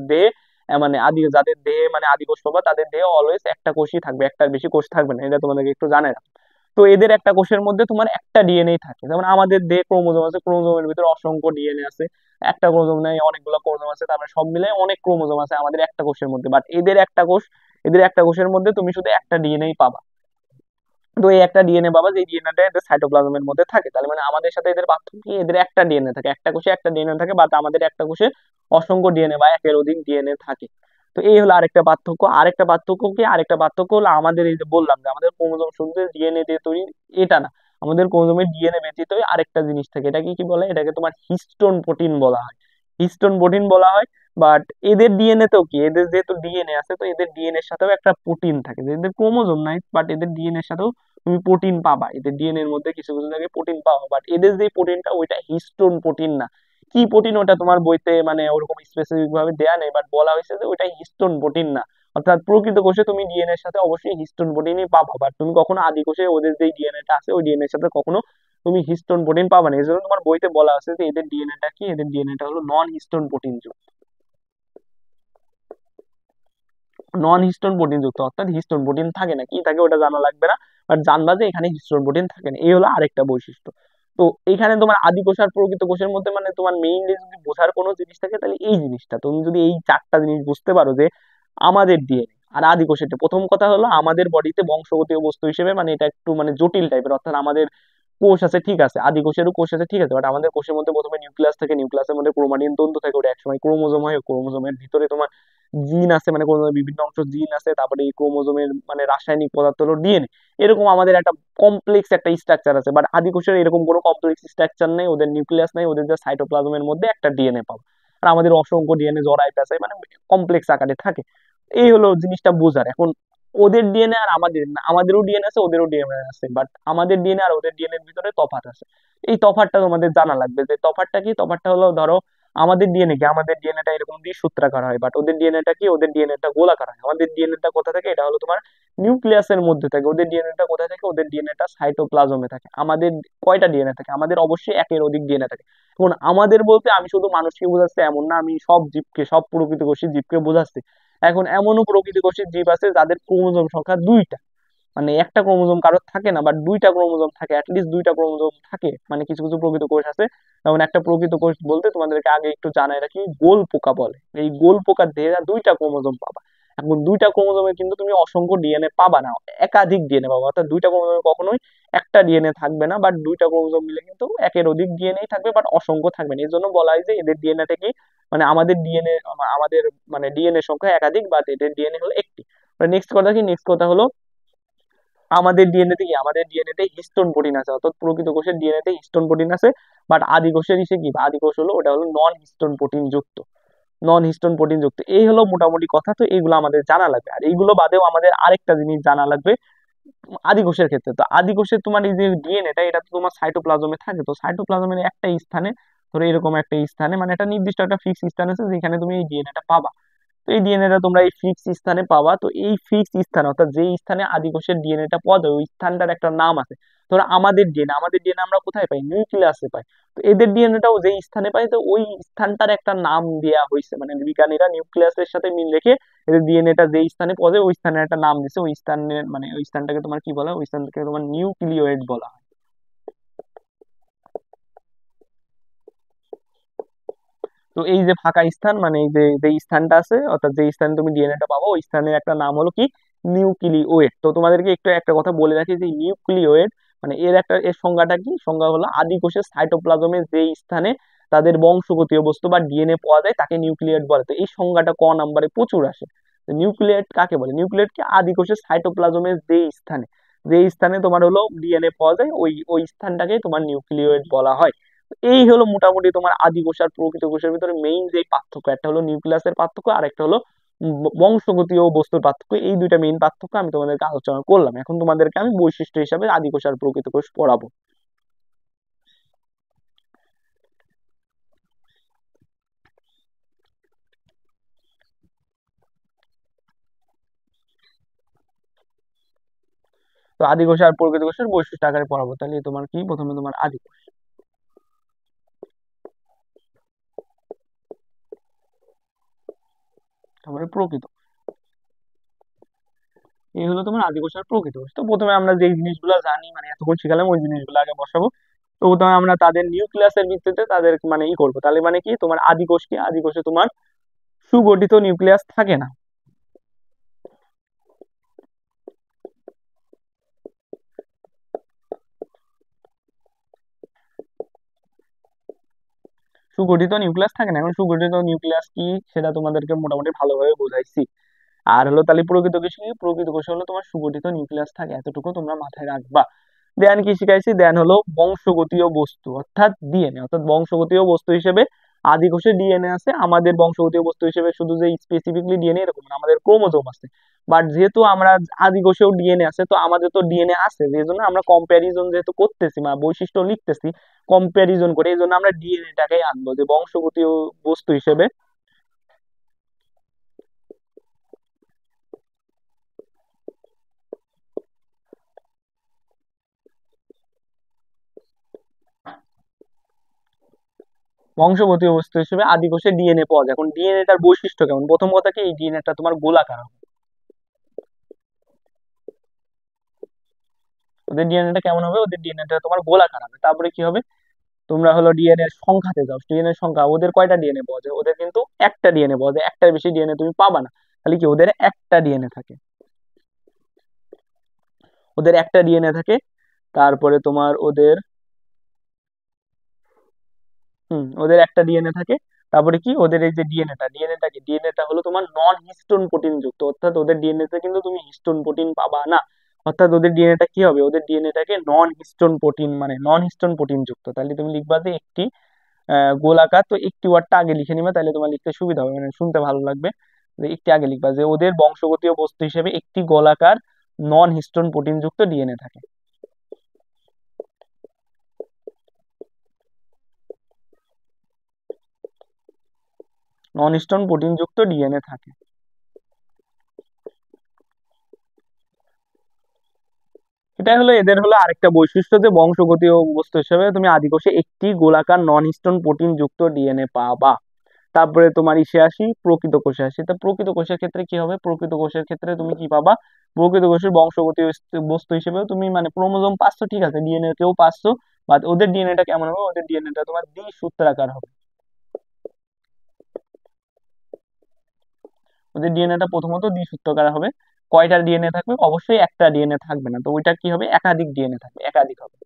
দেহে মানে আদি যাদের দেহে মানে আদিকোষ পাবা তাদের দেহে অলওয়েজ একটা কোষই থাকবে, একটার বেশি কোষ থাকবে না, এটা তোমাদেরকে একটু জানে না। তো এদের একটা কোষের মধ্যে তোমার একটা ডিএনএ থাকে, যেমন আমাদের দেহে ক্রোমোজোম আছে, ক্রোমোজোমের ভিতরে অসংখ্য ডিএনএ আছে, একটা ক্রোমোজোম নেই অনেকগুলো ক্রোমোজোম আছে, তারপরে সব মিলে অনেক ক্রোমোজোম আছে আমাদের একটা কোষের মধ্যে, বাট এদের একটা কোষ, এদের একটা কোষের মধ্যে তুমি শুধু একটা ডিএনএ পাবা। তো এই একটা ডিএনএ পাবা, যে ডিএনএটা এদের সাইটোপ্লাজমের মধ্যে থাকে, তাহলে মানে আমাদের সাথে এদের পার্থক্য কি, এদের একটা ডিএনএ থাকে, একটা কোষে একটা ডিএনএ থাকে, বাট আমাদের একটা কোষে অসংখ্য ডিএনএ বা একের অধিক ডিএনএ থাকে। তো এই হলো আরেকটা পার্থক্য। আরেকটা পার্থক্য কি, আরেকটা পার্থক্য হলো আমাদের এই যে বললাম যে আমাদের ক্রোমোজোম শুধু ডিএনএ দিয়ে তৈরি, এটা না, আমাদের ক্রোমোজোমের ডিএনএ ব্যতীত আরেকটা জিনিস থাকে, এটা কি কি বলে, এটাকে তোমার হিস্টোন প্রোটিন বলা হয়, হিস্টোন প্রোটিন বলা হয়। বাট এদের ডিএনএ তেও কি, এদের যেহেতু ডিএনএ আছে তো এদের ডিএনএ এর সাথেও একটা প্রোটিন থাকে, এদের ক্রোমোজোম নাই বাট এদের ডিএনএ এর সাথেও তুমি প্রোটিন পাবা, এদের ডিএনএ এর মধ্যে কিছু কিছু জায়গায় প্রোটিন পাবা, বাট এদের যে প্রোটিনটা ওইটা হিস্টোন প্রোটিন না। কি প্রোটিন ওটা তোমার বইতে মানে ওরকম স্পেসিফিক ভাবে দেয়া নেই, বাট বলা হয়েছে যে ওইটা হিস্টোন প্রোটিন না। অর্থাৎ প্রকৃত কোষে তুমি ডিএনএ এর সাথে অবশ্যই হিস্টোন প্রোটিনই পাবা, বাট তুমি কখনো আদি কোষে ওদের যে ডিএনএ টা আছে ওই ডিএনএ এর সাথে কখনো তুমি হিস্টোন প্রোটিন পাবা না। এই জন্য তোমার বইতে বলা আছে যে এদের ডিএনএ টা কি, এদের ডিএনএ টা হলো নন হিস্টোন প্রোটিন যুক্ত, নন হিস্টোন প্রোটিন যুক্ত, অর্থাৎ হিস্টোন প্রোটিন থাকে না, কি থাকে ওটা জানা লাগবে না, বাট জানবা যে এখানে হিস্টোন প্রোটিন থাকে না, এই হলো আরেকটা বৈশিষ্ট্য। তো এখানে তোমার আদি কোষ আর প্রকৃত কোষের মধ্যে মানে তোমার মেইনলি যদি বোঝার কোনো জিনিস থাকে তাহলে এই জিনিসটা, তুমি যদি এই চারটা জিনিস বুঝতে পারো যে আমাদের ডিএনএ আর আদি কোষের, প্রথম কথা হলো আমাদের বডিতে বংশগতীয় বস্তু হিসেবে মানে এটা একটু মানে জটিল টাইপের, অর্থাৎ আমাদের কোষ আছে ঠিক আছে, আদি কোষেরও কোষ আছে ঠিক আছে, বাট আমাদের কোষের মধ্যে প্রথমে নিউক্লিয়াস থাকে, নিউক্লিয়াসের মধ্যে ক্রোমাটিন তন্তু থাকে, ওটা একসময় ক্রোমোজোম হয়, ক্রোমোজোমের ভিতরে তোমার জিন আছে, মানে ক্রোমোজোমের বিভিন্ন অংশ জিন আছে, তারপরে এই ক্রোমোজোমের মানে রাসায়নিক পদার্থ হলো ডিএনএ। এরকম আমাদের একটা কমপ্লেক্স একটা স্ট্রাকচার আছে, বাট আদি কোষের এরকম কোনো কমপ্লেক্স স্ট্রাকচার নেই, ওদের নিউক্লিয়াস নেই, ওদের যা সাইটোপ্লাজমের মধ্যে একটা ডিএনএ পাবো, আর আমাদের অসংখ্য ডিএনএ জড়ায় পেঁচায় মানে কমপ্লেক্স আকারে থাকে। এই হলো জিনিসটা বোঝার। এখন ওদের ডিএনএ আর আমাদের না, আমাদেরও ডিএনএ আছে ওদেরও ডিএনএ আছে, বাট আমাদের ডিএনএ আর ওদের ডিএনএ এর ভিতরে তফাৎ আছে। এই তফাৎটা তোমাদের জানা লাগবে, যে তফাৎটা কি, তফাৎটা হলো ধরো আমাদের ডিএনএ কি, আমাদের ডিএনএটা এরকম দিয়ে সূত্রাকার হয়, বাট ওদের ডিএনএটা কি, ওদের ডিএনএটা গোলাকার হয়। আমাদের ডিএনএটা কোথা থেকে, এটা হলো তোমার নিউক্লিয়াসের মধ্যে থাকে, ওদের ডিএনএটা কোথায় থাকে, ওদের ডিএনএটা সাইটোপ্লাজমে থাকে। আমাদের কয়টা ডিএনএ থাকে, আমাদের অবশ্যই একের অধিক ডিএনএ থাকে। এখন আমাদের বলতে আমি শুধু মানুষকে বোঝাচ্ছি এমন না, আমি সব জীবকে, সব প্রকৃতকোষী জীবকে বোঝাচ্ছি। এখন এমনও প্রকৃতিকোষী জীব আছে যাদের ক্রোমোজোম সংখ্যা দুইটা, মানে একটা ক্রোমোজোম কারোর থাকে না বাট দুইটা ক্রোমোজোম থাকে, অ্যাটলিস্ট দুইটা ক্রোমোজোম থাকে, মানে কিছু কিছু প্রকৃত কোষ আছে। যেমন একটা প্রকৃত কোষ বলতে তোমাদেরকে আগে একটু জানাই রাখি, গোল পোকা বলে, এই গোল পোকার দেহে দুইটা ক্রোমোজোম পাবা। এখন দুইটা ক্রোমোজোমে কিন্তু তুমি অসংখ্য ডিএনএ পাবা না, একাধিক ডিএনএ পাবা, অর্থাৎ দুইটা ক্রোমোজোমে কখনোই একটা ডিএনএ থাকবে না, বাট দুইটা ক্রোমোজোম মিলে কিন্তু একের অধিক ডিএনএ থাকবে, বাট অসংখ্য থাকবে না। এই জন্য বলা হয় যে এদের ডিএনএ কি, মানে আমাদের ডিএনএ, আমাদের মানে ডিএনএ সংখ্যা একাধিক, বাট এদের ডিএনএ হলো একটি। নেক্সট কথা কি, নেক্সট কথা হলো আমাদের ডিএনএ তে কি, আমাদের ডিএনএ তে হিস্টোন প্রোটিন আছে, অর্থাৎ প্রকৃত কোষের ডিএনএ তে হিস্টোন প্রোটিন আছে, বাট আদি কোষের ইসে কি, আদি কোষ হলো ওটা হলো নন হিস্টোন প্রোটিন যুক্ত, নন হিস্টোন প্রোটিন যুক্ত। এই হলো মোটামুটি কথা। তো এইগুলো আমাদের জানা লাগবে, আর এইগুলো বাদেও আমাদের আরেকটা জিনিস জানা লাগবে আদি কোষের ক্ষেত্রে। তো আদি কোষের তোমার এই যে ডিএনএটা, এটা তো তোমার সাইটোপ্লাজমে থাকে, তো সাইটোপ্লাজমের একটা স্থানে, ধরো এরকম একটা স্থানে, মানে একটা নির্দিষ্ট একটা ফিক্স স্থান আছে যেখানে তুমি এই ডিএনএটা পাবা। তো এই ডিএনএটা তোমরা এই ফিক্স স্থানে পাবা। তো এই ফিক্স স্থান অর্থাৎ যেই স্থানে আদি কোষের ডিএনএটা পাওয়া যায় ওই স্থানটার একটা নাম আছে। ধরো আমাদের ডিএনএ, আমাদের ডিএনএ আমরা কোথায় পাই, নিউক্লিয়াসে পাই। তো এদের ডিএনএটাও যেই স্থানে পাই, তো ওই স্থানটার একটা নাম দেয়া হয়েছে, মানে বিজ্ঞানীরা নিউক্লিয়াসের সাথে মিল রেখে এদের ডিএনএটা যেই স্থানে পাওয়া যায় ওই স্থানের একটা নাম দিছে, ওই স্থানের মানে ওই স্থানটাকে তোমার কি বলা হয়, ওই স্থানটাকে তোমার নিউক্লিওয়েড বলা হয়। তো এই যে ফাঁকা স্থান মানে এই যে যে স্থানটা আছে, অর্থাৎ যে স্থানে তুমি ডিএনএটা পাবো ওই স্থানের একটা নাম হলো কি, নিউক্লিওয়েড। তো তোমাদেরকে একটু একটা কথা বলে রাখি যে নিউক্লিওয়েড মানে এর একটা, এর সংজ্ঞাটা কি, সংজ্ঞা হলো আদি কোষের সাইটোপ্লাজমের যে স্থানে তাদের বংশগতীয় বস্তু বা ডিএনএ পাওয়া যায় তাকে নিউক্লিয়েট বলে। তো এই সংজ্ঞাটা ক নাম্বারে প্রচুর আসে। তো নিউক্লিয়েট কাকে বলে, নিউক্লিয়েট কি আদি কোষের সাইটোপ্লাজমের যে স্থানে, যে স্থানে তোমার হলো ডিএনএ পাওয়া যায় ওই ওই স্থানটাকে তোমার নিউক্লিওয়েড বলা হয়। এই হলো মোটামুটি তোমার আদি কোষ আর প্রকৃত কোষের ভিতরে মেইন যে পার্থক্য, একটা হলো নিউক্লিয়াসের পার্থক্য আর একটা হলো বংশগতীয় বস্তুর পার্থক্য। এই দুইটা মেইন পার্থক্য আমি তোমাদেরকে আলোচনা করলাম। এখন তোমাদেরকে আমি বৈশিষ্ট্য হিসাবে আদি কোষ আর প্রকৃত কোষ পড়াবো। তো আদিকোষ আর প্রকৃত কোষের বৈশিষ্ট্য আকারে পড়াবো। তাহলে তোমার কি, প্রথমে তোমার আদিকোষ, তারপরে প্রকৃত, এই হলো তোমার আদিকোষ আর প্রকৃত কোষ। তো প্রথমে আমরা যে জিনিসগুলো জানি, মানে এতক্ষণ শিখালাম, ওই জিনিসগুলো আগে বসাবো। তো প্রথমে আমরা তাদের নিউক্লিয়াসের ভিত্তিতে তাদের মানে করবো। তাহলে মানে কি, তোমার আদিকোষ কি, আদিকোষে তোমার সুগঠিত নিউক্লিয়াস থাকে না। সুগঠিত নিউক্লিয়াস থাকে না। এখন সুগঠিত নিউক্লিয়াস কি সেটা তোমাদেরকে মোটামুটি ভালোভাবে বোঝাইছি। আর হলো তাহলে প্রকৃত কোষ কি, প্রকৃত কোষে হলো তোমার সুগঠিত নিউক্লিয়াস থাকে, এতটুকু তোমরা মাথায় রাখবা। দেন কি শিখাইছি, দেন হলো বংশগতীয় বস্তু অর্থাৎ ডিএনএ, অর্থাৎ বংশগতীয় বস্তু হিসেবে আদি কোষে ডিএনএ আছে, আমাদের বংশগতীয় বস্তু হিসেবে শুধু যে স্পেসিফিকলি ডিএনএ এরকম না, আমাদের ক্রোমোজোম আছে। বাট যেহেতু আমরা আদি কোষেও ডিএনএ আছে, তো আমাদের তো ডিএনএ আছে, যে জন্য আমরা কম্প্যারিজন যেহেতু করতেছি বা বৈশিষ্ট্য লিখতেছি কম্প্যারিজন করে, এই জন্য আমরা ডিএনএটাকে আনবো যে বংশগতীয় বস্তু হিসেবে। বংশগতীয় বস্তু হিসেবে আদি কোষে ডিএনএ পাওয়া যায়। এখন ডিএনএটার বৈশিষ্ট্য কেমন, প্রথম কথা কি, এই ডিএনএটা তোমার গোলাকার হবে। ওদের ডিএনএটা কেমন হবে, ওদের ডিএনএটা তোমার গোলাকার হবে। তারপরে কি হবে, তোমরা হলো ডিএনএ এর সংখ্যাতে যাও, ডিএনএ সংখ্যা, ওদের কয়টা ডিএনএ পাওয়া যায়, ওদের কিন্তু একটা ডিএনএ পাওয়া যায়, একটার বেশি ডিএনএ তুমি পাবা না। তাহলে কি, ওদের একটা ডিএনএ থাকে, ওদের একটা ডিএনএ থাকে। তারপরে তোমার ওদের ওদের একটা ডিএনএ থাকে। তারপরে কি, ওদের এই যে ডিএনএটা কি, ডিএনএটা হলো তোমার নন হিস্টোন প্রোটিন যুক্ত, অর্থাৎ ওদের ডিএনএ তে কিন্তু তুমি হিস্টোন প্রোটিন পাবা না। অর্থাৎ ওদের ডিএনএটা কি হবে, ওদের ডিএনএটাকে নন হিস্টোন প্রোটিন, মানে নন হিস্টোন প্রোটিন যুক্ত। তাহলে তুমি লিখবা যে একটি গোলাকার, তো একটি ওয়ার্ডটা আগে লিখে নিবা, তাহলে তোমার লিখতে সুবিধা হবে, মানে শুনতে ভালো লাগবে। যে একটি আগে লিখবা যে ওদের বংশগতীয় বস্তু হিসেবে একটি গোলাকার নন হিস্টোন প্রোটিন যুক্ত ডিএনএ থাকে, নন হিস্টোন প্রোটিন যুক্ত ডিএনএ থাকে। এটাই হলো এদের হলো আরেকটা বৈশিষ্ট্য, যে বংশগতীয় বস্তু হিসেবে তুমি আদিকোষে একটি গোলাকার নন হিস্টোন প্রোটিন যুক্ত ডিএনএ পাবা। তারপরে তোমার ইসে আসি, প্রকৃত কোষে আসি। তা প্রকৃত কোষের ক্ষেত্রে কি হবে, প্রকৃত কোষের ক্ষেত্রে তুমি কি পাবা, প্রকৃত কোষের বংশগতীয় বস্তু হিসেবে তুমি মানে ক্রোমোজোম পাচ্ছ, ঠিক আছে, ডিএনএ কেও পাচ্ছ। বাট ওদের ডিএনএটা কেমন হবে, ওদের ডিএনএটা তোমার দ্বিসূত্রাকার হবে। ওদের ডিএনএটা প্রথমত দ্বিসূত্রাকার হবে। কয়টা ডিএনএ থাকবে, অবশ্যই একটা ডিএনএ থাকবে না, তো ওইটা কি হবে, একাধিক ডিএনএ থাকবে, একাধিক হবে।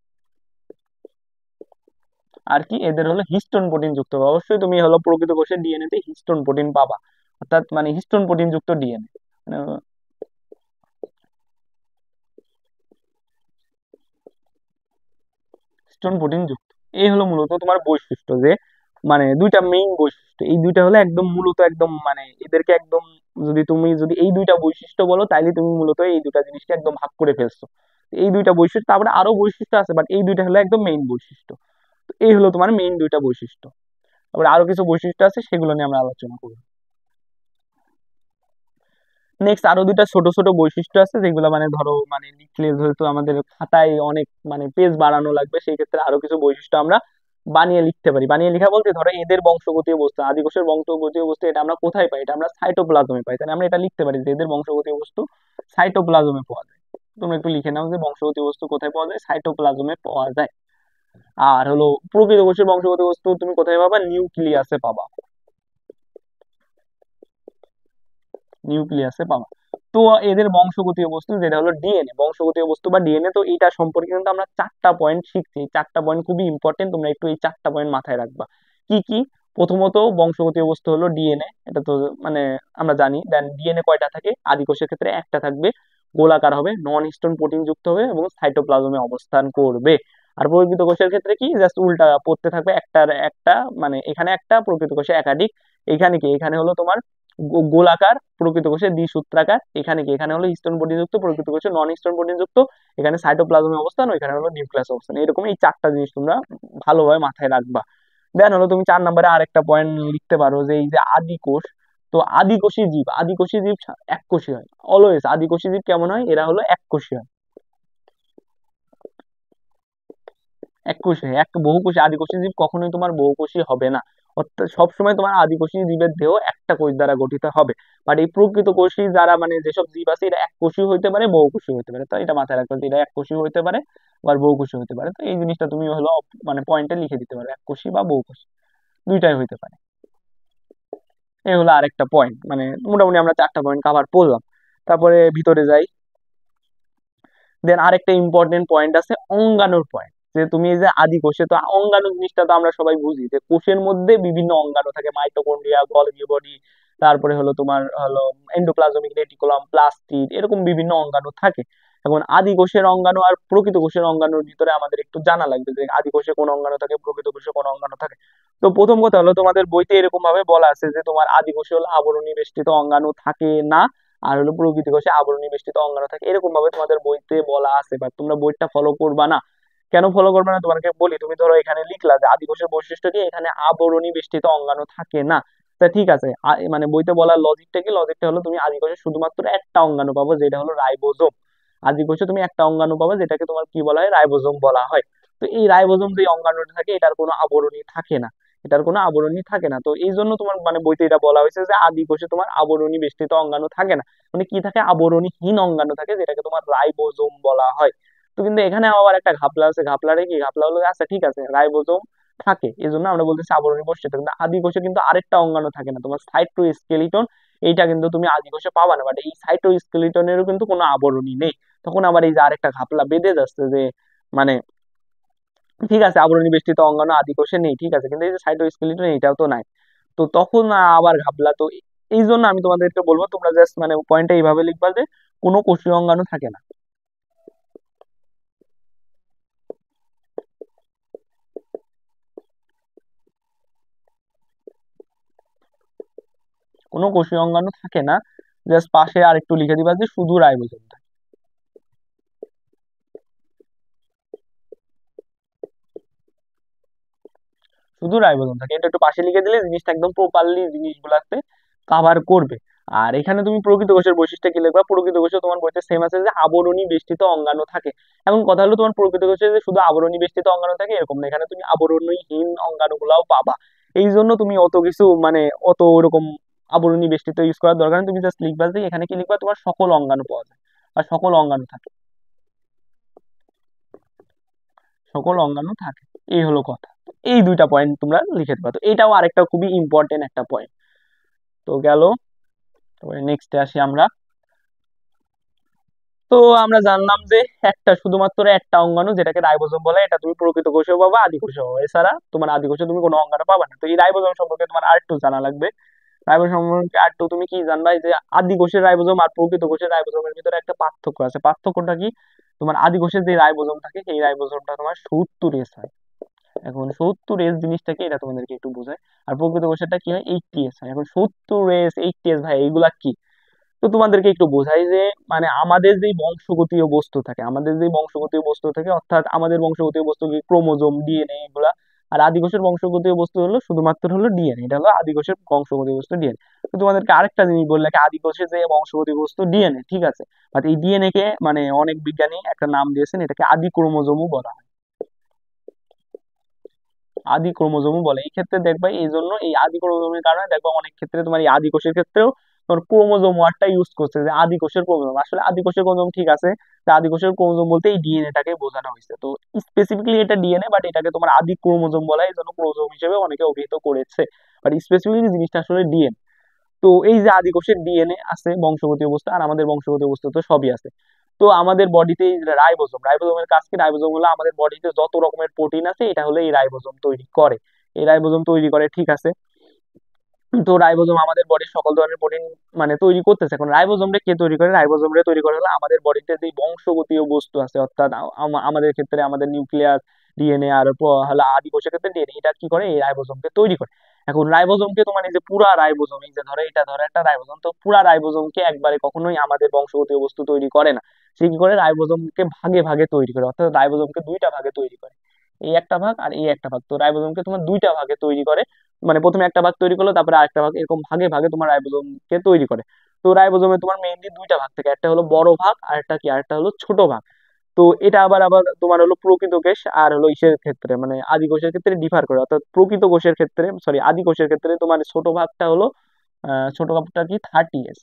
আর কি, এদের হলো হিস্টোন প্রোটিন যুক্ত হবে, অবশ্যই তুমি হলো প্রকৃত কোষের ডিএনএ তে হিস্টোন প্রোটিন পাবা, অর্থাৎ মানে হিস্টোন প্রোটিন যুক্ত ডিএনএ, মানে হিস্টোন প্রোটিন যুক্ত। এই হলো মূলত তোমার বৈশিষ্ট্য, যে মানে দুইটা মেইন বৈশিষ্ট্য, এই দুইটা হলো একদম মূলত একদম মানে এদেরকে একদম, যদি তুমি যদি এই দুইটা বৈশিষ্ট্য বলো, তাইলে তুমি মূলত এই দুইটা জিনিসকে একদম ভাগ করে ফেলছো। এই দুইটা বৈশিষ্ট্য, তারপরে আরো বৈশিষ্ট্য আছে, বাট এই দুইটা হলো একদম মেইন বৈশিষ্ট্য। তো এই হলো তোমার মেইন দুইটা বৈশিষ্ট্য। তারপরে আরো কিছু বৈশিষ্ট্য আছে, সেগুলো নিয়ে আমরা আলোচনা করবো। নেক্সট আরো দুইটা ছোট ছোট বৈশিষ্ট্য আছে, যেগুলো মানে ধরো মানে লিখলে যেহেতু আমাদের খাতায় অনেক মানে পেজ বাড়ানো লাগবে, সেই ক্ষেত্রে আরো কিছু বৈশিষ্ট্য আমরা বানিয়ে লিখতে পারি। বানিয়ে লেখা বলতে ধরো এদের বংশগতীয় বস্তু, আদিকোষের বংশগতীয় বস্তু, এটা আমরা কোথায় পাই, এটা আমরা সাইটোপ্লাজমে পাই। তাহলে আমরা এটা লিখতে পারি যে এদের বংশগতীয় বস্তু সাইটোপ্লাজমে পাওয়া যায়। তোমরা একটু লিখে নাও যে বংশগতীয় বস্তু কোথায় পাওয়া যায়, সাইটোপ্লাজমে পাওয়া যায়। আর হলো প্রকৃত কোষের বংশগত বস্তু তুমি কোথায় পাবা, নিউক্লিয়াসে পাবা, নিউক্লিয়াসে পাবা। তো এদের বংশগতীয় বস্তু যেটা হলো ডিএনএ, বংশগতীয় বস্তু বা ডিএনএ, তো এটা সম্পর্কে কিন্তু আমরা চারটা পয়েন্ট শিখছি। এই চারটা পয়েন্ট খুবই ইম্পর্টেন্ট, তোমরা একটু এই চারটা পয়েন্ট মাথায় রাখবা। কি কি, প্রথমত বংশগতীয় বস্তু হলো ডিএনএ, এটা তো মানে আমরা জানি। দেন ডিএনএ কয়টা থাকে, আদিকোষের ক্ষেত্রে একটা থাকবে, গোলাকার হবে, নন হিস্টোন প্রোটিন যুক্ত হবে এবং সাইটোপ্লাজমে অবস্থান করবে। আর প্রকৃত কোষের ক্ষেত্রে কি, জাস্ট উল্টা পড়তে থাকবে, একটার একটা মানে এখানে একটা, প্রকৃত কোষে একাধিক। এখানে কি, এখানে হলো তোমার গোলাকার, প্রকৃত কোষে দ্বিসূত্রাকার। এখানে কি, এখানে হলো হিস্টোন প্রোটিন যুক্ত, প্রকৃত কোষে নন হিস্টোন প্রোটিন যুক্ত। এখানে সাইটোপ্লাজমের অবস্থান, ওইখানে হলো নিউক্লিয়াস অবস্থান। এরকম এই চারটা জিনিস তোমরা ভালোভাবে মাথায় রাখবা। দেন হলো তুমি 4 নম্বরে আরেকটা পয়েন্ট লিখতে পারো, যে এই যে আদি কোষ, তো আদিকোষী জীব, আদিকোষী জীব এককোষী হয় অলওয়েজ। আদিকোষী জীব কেমন হয়, এরা হলো এককোষী হয়। এককোষী, এক বহুকোষী আদিকোষী জীব কখনোই তোমার বহুকোষী হবে না। অর্থাৎ সবসময় তোমার আদিকোষী জীবের দেহ একটা কোষ দ্বারা গঠিত হবে। বাট এই প্রকৃত কোষী যারা মানে যেসব জীব আছে এটা এককোষী হইতে পারে, বহুকোষী হইতে পারে। তো এটা মাথায় রাখবে যে এটা এককোষী হইতে পারে আবার বহুকোষী হইতে পারে। তো এই জিনিসটা তুমি হলো মানে পয়েন্টে লিখে দিতে পারো, এককোষী বা বহুকোষী দুইটাই হইতে পারে। এই হলো আরেকটা পয়েন্ট, মানে মোটামুটি আমরা 4টা পয়েন্ট কাভার করলাম। তারপরে ভিতরে যাই। দেন আরেকটা ইম্পর্টেন্ট পয়েন্ট আছে অঙ্গাণুর পয়েন্ট, যে তুমি এই যে আদি কোষে, তো অঙ্গাণু জিনিসটা তো আমরা সবাই বুঝি যে কোষের মধ্যে বিভিন্ন অঙ্গাণু থাকে, মাইটোকন্ড্রিয়া, গলগি বডি, তারপরে হলো তোমার হলো এন্ডোপ্লাজমিক রেটিকুলাম, প্লাস্টিড, এরকম বিভিন্ন অঙ্গাণু থাকে। এখন আদি কোষের অঙ্গাণু আর প্রকৃত কোষের অঙ্গাণুর ভিতরে আমাদের একটু জানা লাগবে যে আদি কোষে কোন অঙ্গাণু থাকে, প্রকৃত কোষে কোন অঙ্গাণু থাকে। তো প্রথম কথা হলো তোমাদের বইতে এরকম ভাবে বলা আছে যে তোমার আদি কোষে হলো আবরণী বেষ্টিত অঙ্গাণু থাকে না, আর হলো প্রকৃতি কোষে আবরণী বেষ্টিত অঙ্গাণু থাকে, এরকম ভাবে তোমাদের বইতে বলা আছে। বাট তোমরা বইটা ফলো করবা না। কেন ফলো করবে না তোমাকে বলি। তুমি ধরো এখানে লিখলা যে আদি কোষের বৈশিষ্ট্য কি, এখানে আবরণী বেষ্টিত অঙ্গাণু থাকে না। তা ঠিক আছে, মানে বইতে বলার লজিকটা কি, লজিকটা হলো তুমি আদি কোষে শুধুমাত্র একটা অঙ্গাণু পাবো যেটা হলো রাইবোজোম। আদি কোষে তুমি একটা অঙ্গাণু পাবো যেটাকে তোমার কি বলা হয়, রাইবোজোম বলা হয়। তো এই রাইবোজোম যে অঙ্গাণুটা থাকে এটার কোনো আবরণী থাকে না, এটার কোনো আবরণী থাকে না। তো এই জন্য তোমার মানে বইতে এটা বলা হয়েছে যে আদি কোষে তোমার আবরণী বেষ্টিত অঙ্গাণু থাকে না, মানে কি থাকে, আবরণীহীন অঙ্গাণু থাকে যেটাকে তোমার রাইবোজোম বলা হয়। তো কিন্তু এখানে আবার একটা ঘাপলা আছে, ঘাপলারে কি, ঘাপলা হলো আচ্ছা ঠিক আছে রাইবোজোম থাকে এই জন্য আমরা বলতেছি আবরণী বেষ্টিত, কিন্তু আদি কোষে কিন্তু আরেকটা অঙ্গাণু থাকে না, তোমার সাইটোস্কেলিটন। এইটা কিন্তু তুমি আদি কোষে পাবা না, বাট এই সাইটোস্কেলিটনেরও কিন্তু কোনো আবরণী নেই। তখন আবার এই যে আরেকটা ঘাপলা বেঁধে যাচ্ছে যে মানে ঠিক আছে আবরণী বেষ্টিত অঙ্গাণু আদি কোষে নেই, ঠিক আছে, কিন্তু এই যে সাইটোস্কেলিটন এটাও তো নাই। তো তখন আবার ঘাপলা। তো এই জন্য আমি তোমাদেরকে বলবো তোমরা জাস্ট মানে পয়েন্টটা এইভাবে লিখবা যে কোনো কোষীয় অঙ্গাণু থাকে না, কোনো কোষীয় অঙ্গাণু থাকে না। জাস্ট পাশে আর একটু লিখে দিবা যে শুধু রাইবোজোম থাকে, শুধু রাইবোজোম থাকে, এটা একটু পাশে লিখে দিলে জিনিসটা একদম প্রপারলি জিনিসগুলাতে কাভার করবে। আর এখানে তুমি প্রকৃত কোষের বৈশিষ্ট্য কি লিখবা, প্রকৃত কোষে তোমার বইতে সেম আছে যে আবরণী বেষ্টিত অঙ্গাণু থাকে। এখন কথা হলো তোমার প্রকৃত কোষে যে শুধু আবরণী বেষ্টিত অঙ্গাণু থাকে এরকম না, এখানে তুমি আবরণীহীন অঙ্গাণু গুলাও পাবা। এই জন্য তুমি অত কিছু মানে অত ওরকম আবরণী বেষ্টিত ইউজ করার দরকার নেই, তুমি জাস্ট লিখবা যে এখানে কি লিখবা, তোমার সকল অঙ্গাণু পাওয়া যায় আর সকল অঙ্গাণু থাকে, সকল অঙ্গাণু থাকে। এই হলো কথা। এই দুইটা পয়েন্ট তোমরা লিখে দিবা। তো এইটাও আরেকটা খুবই ইম্পর্টেন্ট একটা পয়েন্ট। তো গেল। তারপরে নেক্সটে আসি আমরা। তো আমরা জানলাম যে একটা শুধুমাত্র একটা অঙ্গাণু যেটাকে রাইবোজোম বলে, এটা তুমি প্রকৃত কোষেও পাবা আদি কোষেও পাবা, এছাড়া তোমার আদি কোষে তুমি কোনো অঙ্গাণু পাবা না। তো এই রাইবোজোম সম্পর্কে তোমার আর একটু জানা লাগবে। রাইবোজোম সম্পর্কে আর একটু তুমি কি জানবা, এই যে আদি কোষের রাইবোজোম আর প্রকৃত কোষের রাইবোজোমের ভিতরে একটা পার্থক্য আছে। পার্থক্যটা কি, তোমার আদি কোষের যে রাইবোজোম থাকে সেই রাইবোজোমটা তোমার 70S হয়। এখন 70S জিনিসটা কি এটা তোমাদেরকে একটু বোঝায়। আর প্রকৃত কোষেরটা কি হয়, 80S হয়। এখন 70S 80S ভাই এইগুলা কি, তো তোমাদেরকে একটু বোঝাই যে মানে আমাদের যে বংশগতীয় বস্তু থাকে, আমাদের যে বংশগতীয় বস্তু থাকে, অর্থাৎ আমাদের বংশগতীয় বস্তু কি ক্রোমোজোম, ডিএনএ এগুলা। আর আদিকোষের বংশগতীয় বস্তু হলো শুধুমাত্র হলো ডিএনএ, এটা হলো আদিকোষের বংশগতীয় বস্তু ডিএনএ। তো তোমাদেরকে আরেকটা জিনিস বললে কি, আদিকোষের যে বংশগতীয় বস্তু ডিএনএ, ঠিক আছে, বাট এই ডিএনএ কে মানে অনেক বিজ্ঞানী একটা নাম দিয়েছেন, এটাকে আদি ক্রোমোজোমও বলা হয়, আদি ক্রোমোজোমও বলে। এই ক্ষেত্রে দেখবা এই জন্য এই আদি ক্রোমোজোমের কারণে দেখবা অনেক ক্ষেত্রে তোমার এই আদি কোষের ক্ষেত্রেও তোমার ক্রোমোজোম ওয়ার্ডটা ইউজ করছে যে আদি কোষের ক্রোমোজোম, আসলে আদি কোষের ক্রোমোজোম ঠিক আছে, যে আদি কোষের ক্রোমোজোম বলতে এই ডিএনএ টাকে বোঝানো হয়েছে। তো স্পেসিফিকলি এটা ডিএনএ, বাট এটাকে তোমার আদি ক্রোমোজোম বলা হয়, এই জন্য ক্রোমোজোম হিসেবে অনেকে অভিহিত করেছে, বাট স্পেসিফিকলি জিনিসটা আসলে ডিএনএ। তো এই যে আদি কোষের ডিএনএ আছে বংশগতীয় বস্তু, আর আমাদের বংশগতীয় বস্তু তো সবই আছে। তো আমাদের বডিতে রাইবোজোম, রাইবোজোমের কাজ কি, রাইবোজোম হলো আমাদের বডিতে যত রকমের প্রোটিন আছে এটা হলো এই রাইবোজোম তৈরি করে, এই রাইবোজোম তৈরি করে, ঠিক আছে। তো রাইবোজোম আমাদের বডির সকল ধরনের প্রোটিন মানে তৈরি করতেছে। এখন রাইবোজোম রে কে তৈরি করে, রাইবোজোম রে তৈরি করে হলো আমাদের বডিতে যে বংশগতীয় বস্তু আছে, অর্থাৎ আমাদের ক্ষেত্রে আমাদের নিউক্লিয়াস, ডিএনএ, আর হলো আদি কোষের ক্ষেত্রে ডিএনএ, এটা কি করে এই রাইবোজোমকে তৈরি করে। এখন রাইবোজোমকে তোমার এই যে পুরা রাইবোজোম, এই যে ধরো এটা ধরো একটা রাইবোজোম, তো পুরা রাইবোজোমকে একবারে কখনোই আমাদের বংশগতীয় বস্তু তৈরি করে না। সে কি করে, রাইবোজোমকে ভাগে ভাগে তৈরি করে, অর্থাৎ রাইবোজোমকে দুইটা ভাগে তৈরি করে, এই একটা ভাগ আর এই একটা ভাগ। তো রাইবোজোমকে তোমার দুইটা ভাগে তৈরি করে, মানে প্রথমে একটা ভাগ তৈরি করলো তারপরে আরেকটা ভাগ, এরকম ভাগে ভাগে তোমার রাইবোজোমকে তৈরি করে। তো রাইবোজোমে তোমার মেইনলি দুইটা ভাগ থাকে, একটা হলো বড় ভাগ আর একটা কি, আরেকটা হলো ছোট ভাগ। তো এটা আবার আবার তোমার হলো প্রকৃত কোষ আর হলো ইসের ক্ষেত্রে মানে আদি কোষের ক্ষেত্রে ডিফার করে, অর্থাৎ প্রকৃত কোষের ক্ষেত্রে সরি আদি কোষের ক্ষেত্রে তোমার ছোট ভাগটা হলো ছোট ভাগটা কি 30s,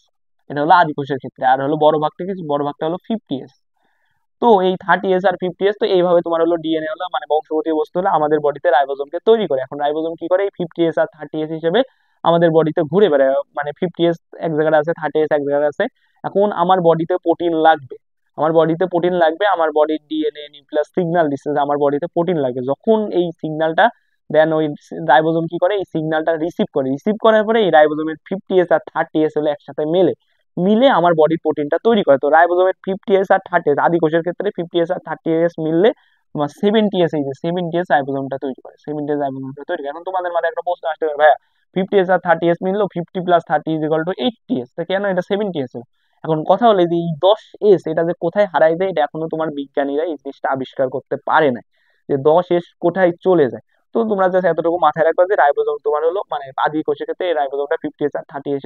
এটা হলো আদি কোষের ক্ষেত্রে। আর হলো বড় ভাগটা হলো 50s। তো এই 30s আর 50s, তো এইভাবে তোমার হলো ডিএনএ হলো মানে বংশগতি বস্তু হলো আমাদের বডিতে রাইবোজোমকে তৈরি করে। এখন রাইবোজোম কি করে, এই 50s আর 30s হিসেবে আমাদের বডিতে ঘুরে বেড়ায়, মানে 50s এক জায়গায় আছে, 30s এক জায়গায় আছে। এখন আমার বডিতে প্রোটিন লাগবে, আমার বডির ডিএনএ নিউক্লিয়াস সিগন্যাল দিচ্ছে যে আমার বডিতে প্রোটিন লাগবে। যখন এই সিগন্যালটা দেন ওই রাইবোজোম কি করে, এই সিগন্যালটা রিসিভ করার পরে এই রাইবোজোমের 50s আর 30s হলো একসাথে মেলে মিলে আমার বডি প্রোটিনটা তৈরি করে। তো রাইবোজোমের 50s আর 30s আদি কোষের ক্ষেত্রে 50s আর 30s মিললে তোমার 70s, এই যে 70s রাইবোজোমটা তৈরি করে, 70s রাইবোজোমটা তৈরি করে। এখন তোমাদের মাথায় একটা প্রশ্ন আসতে পারে, ভাইয়া 50s আর 30s মিললো, 50 plus 30 is equal to 80s, তো কেন এটা 70s হলো? এখন কথা হলো যে এই 10s এটা যে কোথায় হারাই যায়, এটা এখনো তোমার বিজ্ঞানীরা এই জিনিসটা আবিষ্কার করতে পারে না, যে 10s কোথায় চলে যায়। তো তোমরা জাস্ট এতটুকু মাথায় রাখবা যে রাইবোজোম তোমার হলো মানে আদি কোষের ক্ষেত্রে এই রাইবোজোমটা 50s আর 30s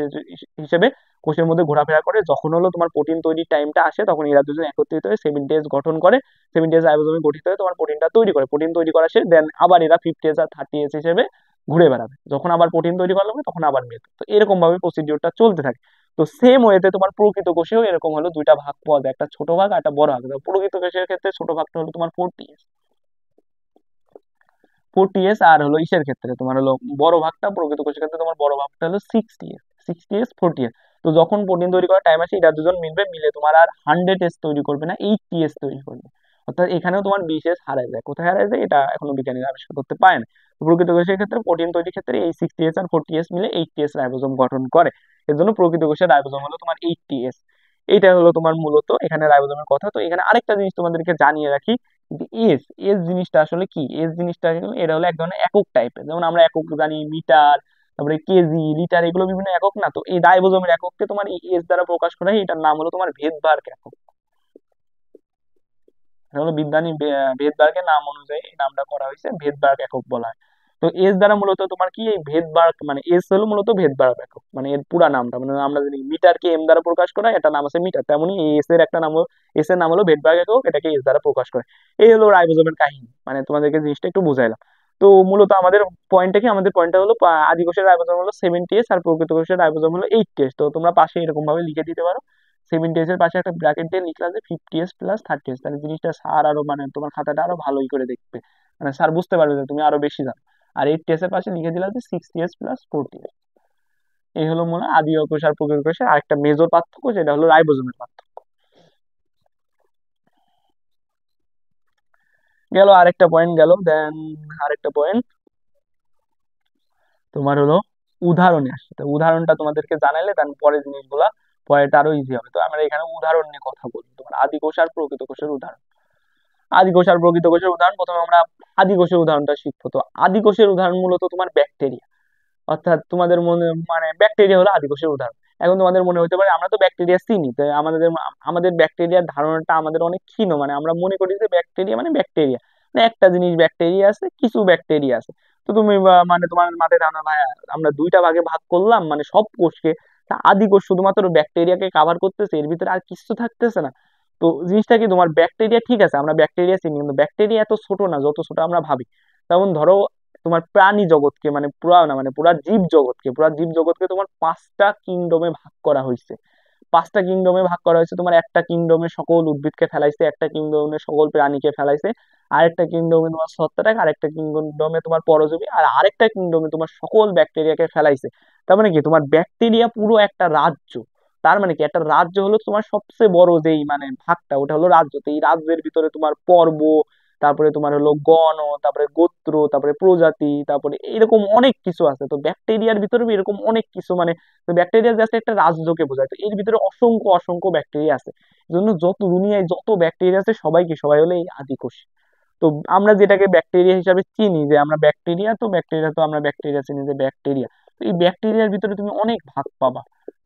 হিসেবে কোষের মধ্যে ঘোরাফেরা করে। যখন হলো তোমার প্রোটিন তৈরির টাইমটা আসে, তখন এরা দুজন একত্রিত হয়ে 70s গঠন করে, 70s রাইবোজোমে গঠিত হয়ে তোমার প্রোটিনটা তৈরি করে। প্রোটিন তৈরি করা শেষ, দেন আবার এরা 50s আর 30s হিসেবে ঘুরে বেড়াবে, যখন আবার প্রোটিন তৈরি করা হবে তখন আবার মিলবে। তো এরকম ভাবে প্রসিডিউরটা চলতে থাকে। তো সেম ওয়েতে তোমার প্রকৃত কোষেও এরকম হলো দুইটা ভাগ পাওয়া যায়, একটা ছোট ভাগ আর একটা বড় ভাগ। তো প্রকৃত কোষের ক্ষেত্রে ছোট ভাগটা হলো তোমার 40s আর হলো ইসের ক্ষেত্রে তোমার হলো বড় ভাগটা, প্রকৃত কোষের ক্ষেত্রে তোমার বড় ভাগটা হলো 60s 40s। তো যখন প্রোটিন তৈরি করার টাইম আসে, এটা দুজন মিলবে, মিলে তোমার আর 100s তৈরি করবে না, 80s তৈরি করবে। অর্থাৎ এখানেও তোমার 20s হারায় যায়, কোথায় হারায় যায় এটা এখনো বিজ্ঞানীরা আবিষ্কার করতে পারে না। তো প্রকৃত কোষের ক্ষেত্রে প্রোটিন তৈরির ক্ষেত্রে এই 60s আর 40s মিলে 80s রাইবোজোম গঠন করে। এর জন্য প্রকৃত কোষের রাইবোজোম হলো তোমার 80s। এইটা হলো তোমার মূলত এখানে রাইবোজোমের কথা। তো এখানে আরেকটা জিনিস তোমাদেরকে জানিয়ে রাখি, কিন্তু এস এস জিনিসটা আসলে কি, এস জিনিসটা এটা হলো এক ধরনের একক টাইপের, যেমন আমরা একক জানি মিটার, তারপরে কেজি, লিটার, এগুলো বিভিন্ন একক না। তো এই রাইবোজোমের একককে তোমার এই এস দ্বারা প্রকাশ করা হয়, এটার নাম হলো তোমার ভেদবার্গ একক। এটা হলো বিজ্ঞানী ভেদবার্গের নাম অনুযায়ী এই নামটা করা হয়েছে, ভেদবার্গ একক বলা হয়। তো এস দ্বারা মূলত তোমার কি এই ভেদবার্গ মানে এস হলো মূলত ভেদবার্গ একক, মানে এর পুরা নামটা মানে আমরা যদি মিটারকে এম দ্বারা প্রকাশ করা হয়, এটা নাম আছে মিটার, তেমনি এস এর একটা নাম এস এর নাম হলো ভেদবার্গ একক, এটাকে এস দ্বারা প্রকাশ করে। এই হলো রাইবোজোমের কাহিনী, মানে তোমাদেরকে জিনিসটা একটু বুঝাইলাম। তো মূলত আমাদের পয়েন্টটা কি, আমাদের পয়েন্টটা হলো আদি কোষের রাইবোজোম হলো 70s আর প্রকৃত কোষের রাইবোজোম হলো 80s। তো তোমরা পাশে এরকম ভাবে লিখে দিতে পারো, 70s এর পাশে একটা ব্র্যাকেট দিয়ে লিখলা যে 50s প্লাস 30s, তাহলে জিনিসটা স্যার আরো মানে তোমার খাতাটা আরো ভালোই করে দেখবে, মানে স্যার বুঝতে পারবে যে তুমি আরো বেশি জানো। আর 80s এর পাশে লিখে দিলা যে 60s প্লাস 40s। এই হলো মনে হয় আদি কোষ আর প্রকৃত কোষের আরেকটা মেজর পার্থক্য, যেটা হলো রাইবোজোমের পার্থক্য। গেল আরেকটা পয়েন্ট গেল, দেন আরেকটা পয়েন্ট তোমার হলো উদাহরণে আসছে। তো উদাহরণটা তোমাদেরকে জানাইলে দেন পরের জিনিসগুলা পরেরটা আরো ইজি হবে। তো আমরা এখানে উদাহরণ নিয়ে কথা বলবো, তোমার আদি কোষ আর প্রকৃত কোষের উদাহরণ। আদি কোষ আর প্রকৃত কোষের উদাহরণ, প্রথমে আমরা আদি কোষের উদাহরণটা শিখবো। তো আদি কোষের উদাহরণ মূলত তোমার ব্যাকটেরিয়া, অর্থাৎ তোমাদের মনে মানে ব্যাকটেরিয়া হলো আদি কোষের উদাহরণ। এখন তোমাদের মনে হতে পারে আমরা তো ব্যাকটেরিয়া চিনি, তো আমাদের আমাদের ব্যাকটেরিয়ার ধারণাটা আমাদের অনেক ক্ষীণ, মানে আমরা মনে করি যে ব্যাকটেরিয়া মানে ব্যাকটেরিয়া মানে একটা জিনিস, ব্যাকটেরিয়া আছে, কিছু ব্যাকটেরিয়া আছে। তো তুমি মানে তোমার মাথায় ধারণা ভাই আমরা দুইটা ভাগে ভাগ করলাম মানে সব কোষকে, তা আদি কোষ শুধুমাত্র ব্যাকটেরিয়াকে কাভার করতেছে, এর ভিতরে আর কিছু থাকতেছে না। তো জিনিসটা কি, তোমার ব্যাকটেরিয়া ঠিক আছে, আমরা ব্যাকটেরিয়া চিনি, কিন্তু ব্যাকটেরিয়া এত ছোট না যত ছোট আমরা ভাবি। যেমন ধরো তোমার প্রাণী জগৎকে মানে পুরা না মানে পুরা জীব জগৎকে তোমার 5টা কিংডমে ভাগ করা হয়েছে। 5টা কিংডমে ভাগ করা হয়েছে, তোমার একটা কিংডমে সকল উদ্ভিদকে ফেলাইছে, একটা কিংডমে সকল প্রাণীকে ফেলাইছে, আরেকটা কিংডমে তোমার ছত্রাক, আরেকটা কিংডমে তোমার পরজীবী, আর আরেকটা কিংডমে তোমার সকল ব্যাকটেরিয়াকে ফেলাইছে। তার মানে কি, তোমার ব্যাকটেরিয়া পুরো একটা রাজ্য। তার মানে কি, একটা রাজ্য হলো তোমার সবচেয়ে বড় যেই মানে ভাগটা, ওটা হলো রাজ্য। তো এই রাজ্যের ভিতরে তোমার পর্ব, তারপরে তোমার হলো গণ, তারপরে গোত্র, তারপরে প্রজাতি, তারপরে এরকম অনেক কিছু আছে। তো ব্যাকটেরিয়ার ভিতরে এরকম অনেক কিছু মানে, তো ব্যাকটেরিয়া জাস্ট একটা রাজ্যকে বোঝায়। তো এর ভিতরে অসংখ্য অসংখ্য ব্যাকটেরিয়া আছে। এই জন্য যত দুনিয়ায় যত ব্যাকটেরিয়া আছে সবাই হলো এই আদিকোষ। তো আমরা যেটাকে ব্যাকটেরিয়া হিসাবে চিনি যে আমরা ব্যাকটেরিয়া, তো ব্যাকটেরিয়া তো আমরা ব্যাকটেরিয়া চিনি যে ব্যাকটেরিয়া। তো এই ব্যাকটেরিয়ার ভিতরে তুমি অনেক ভাগ পাবা।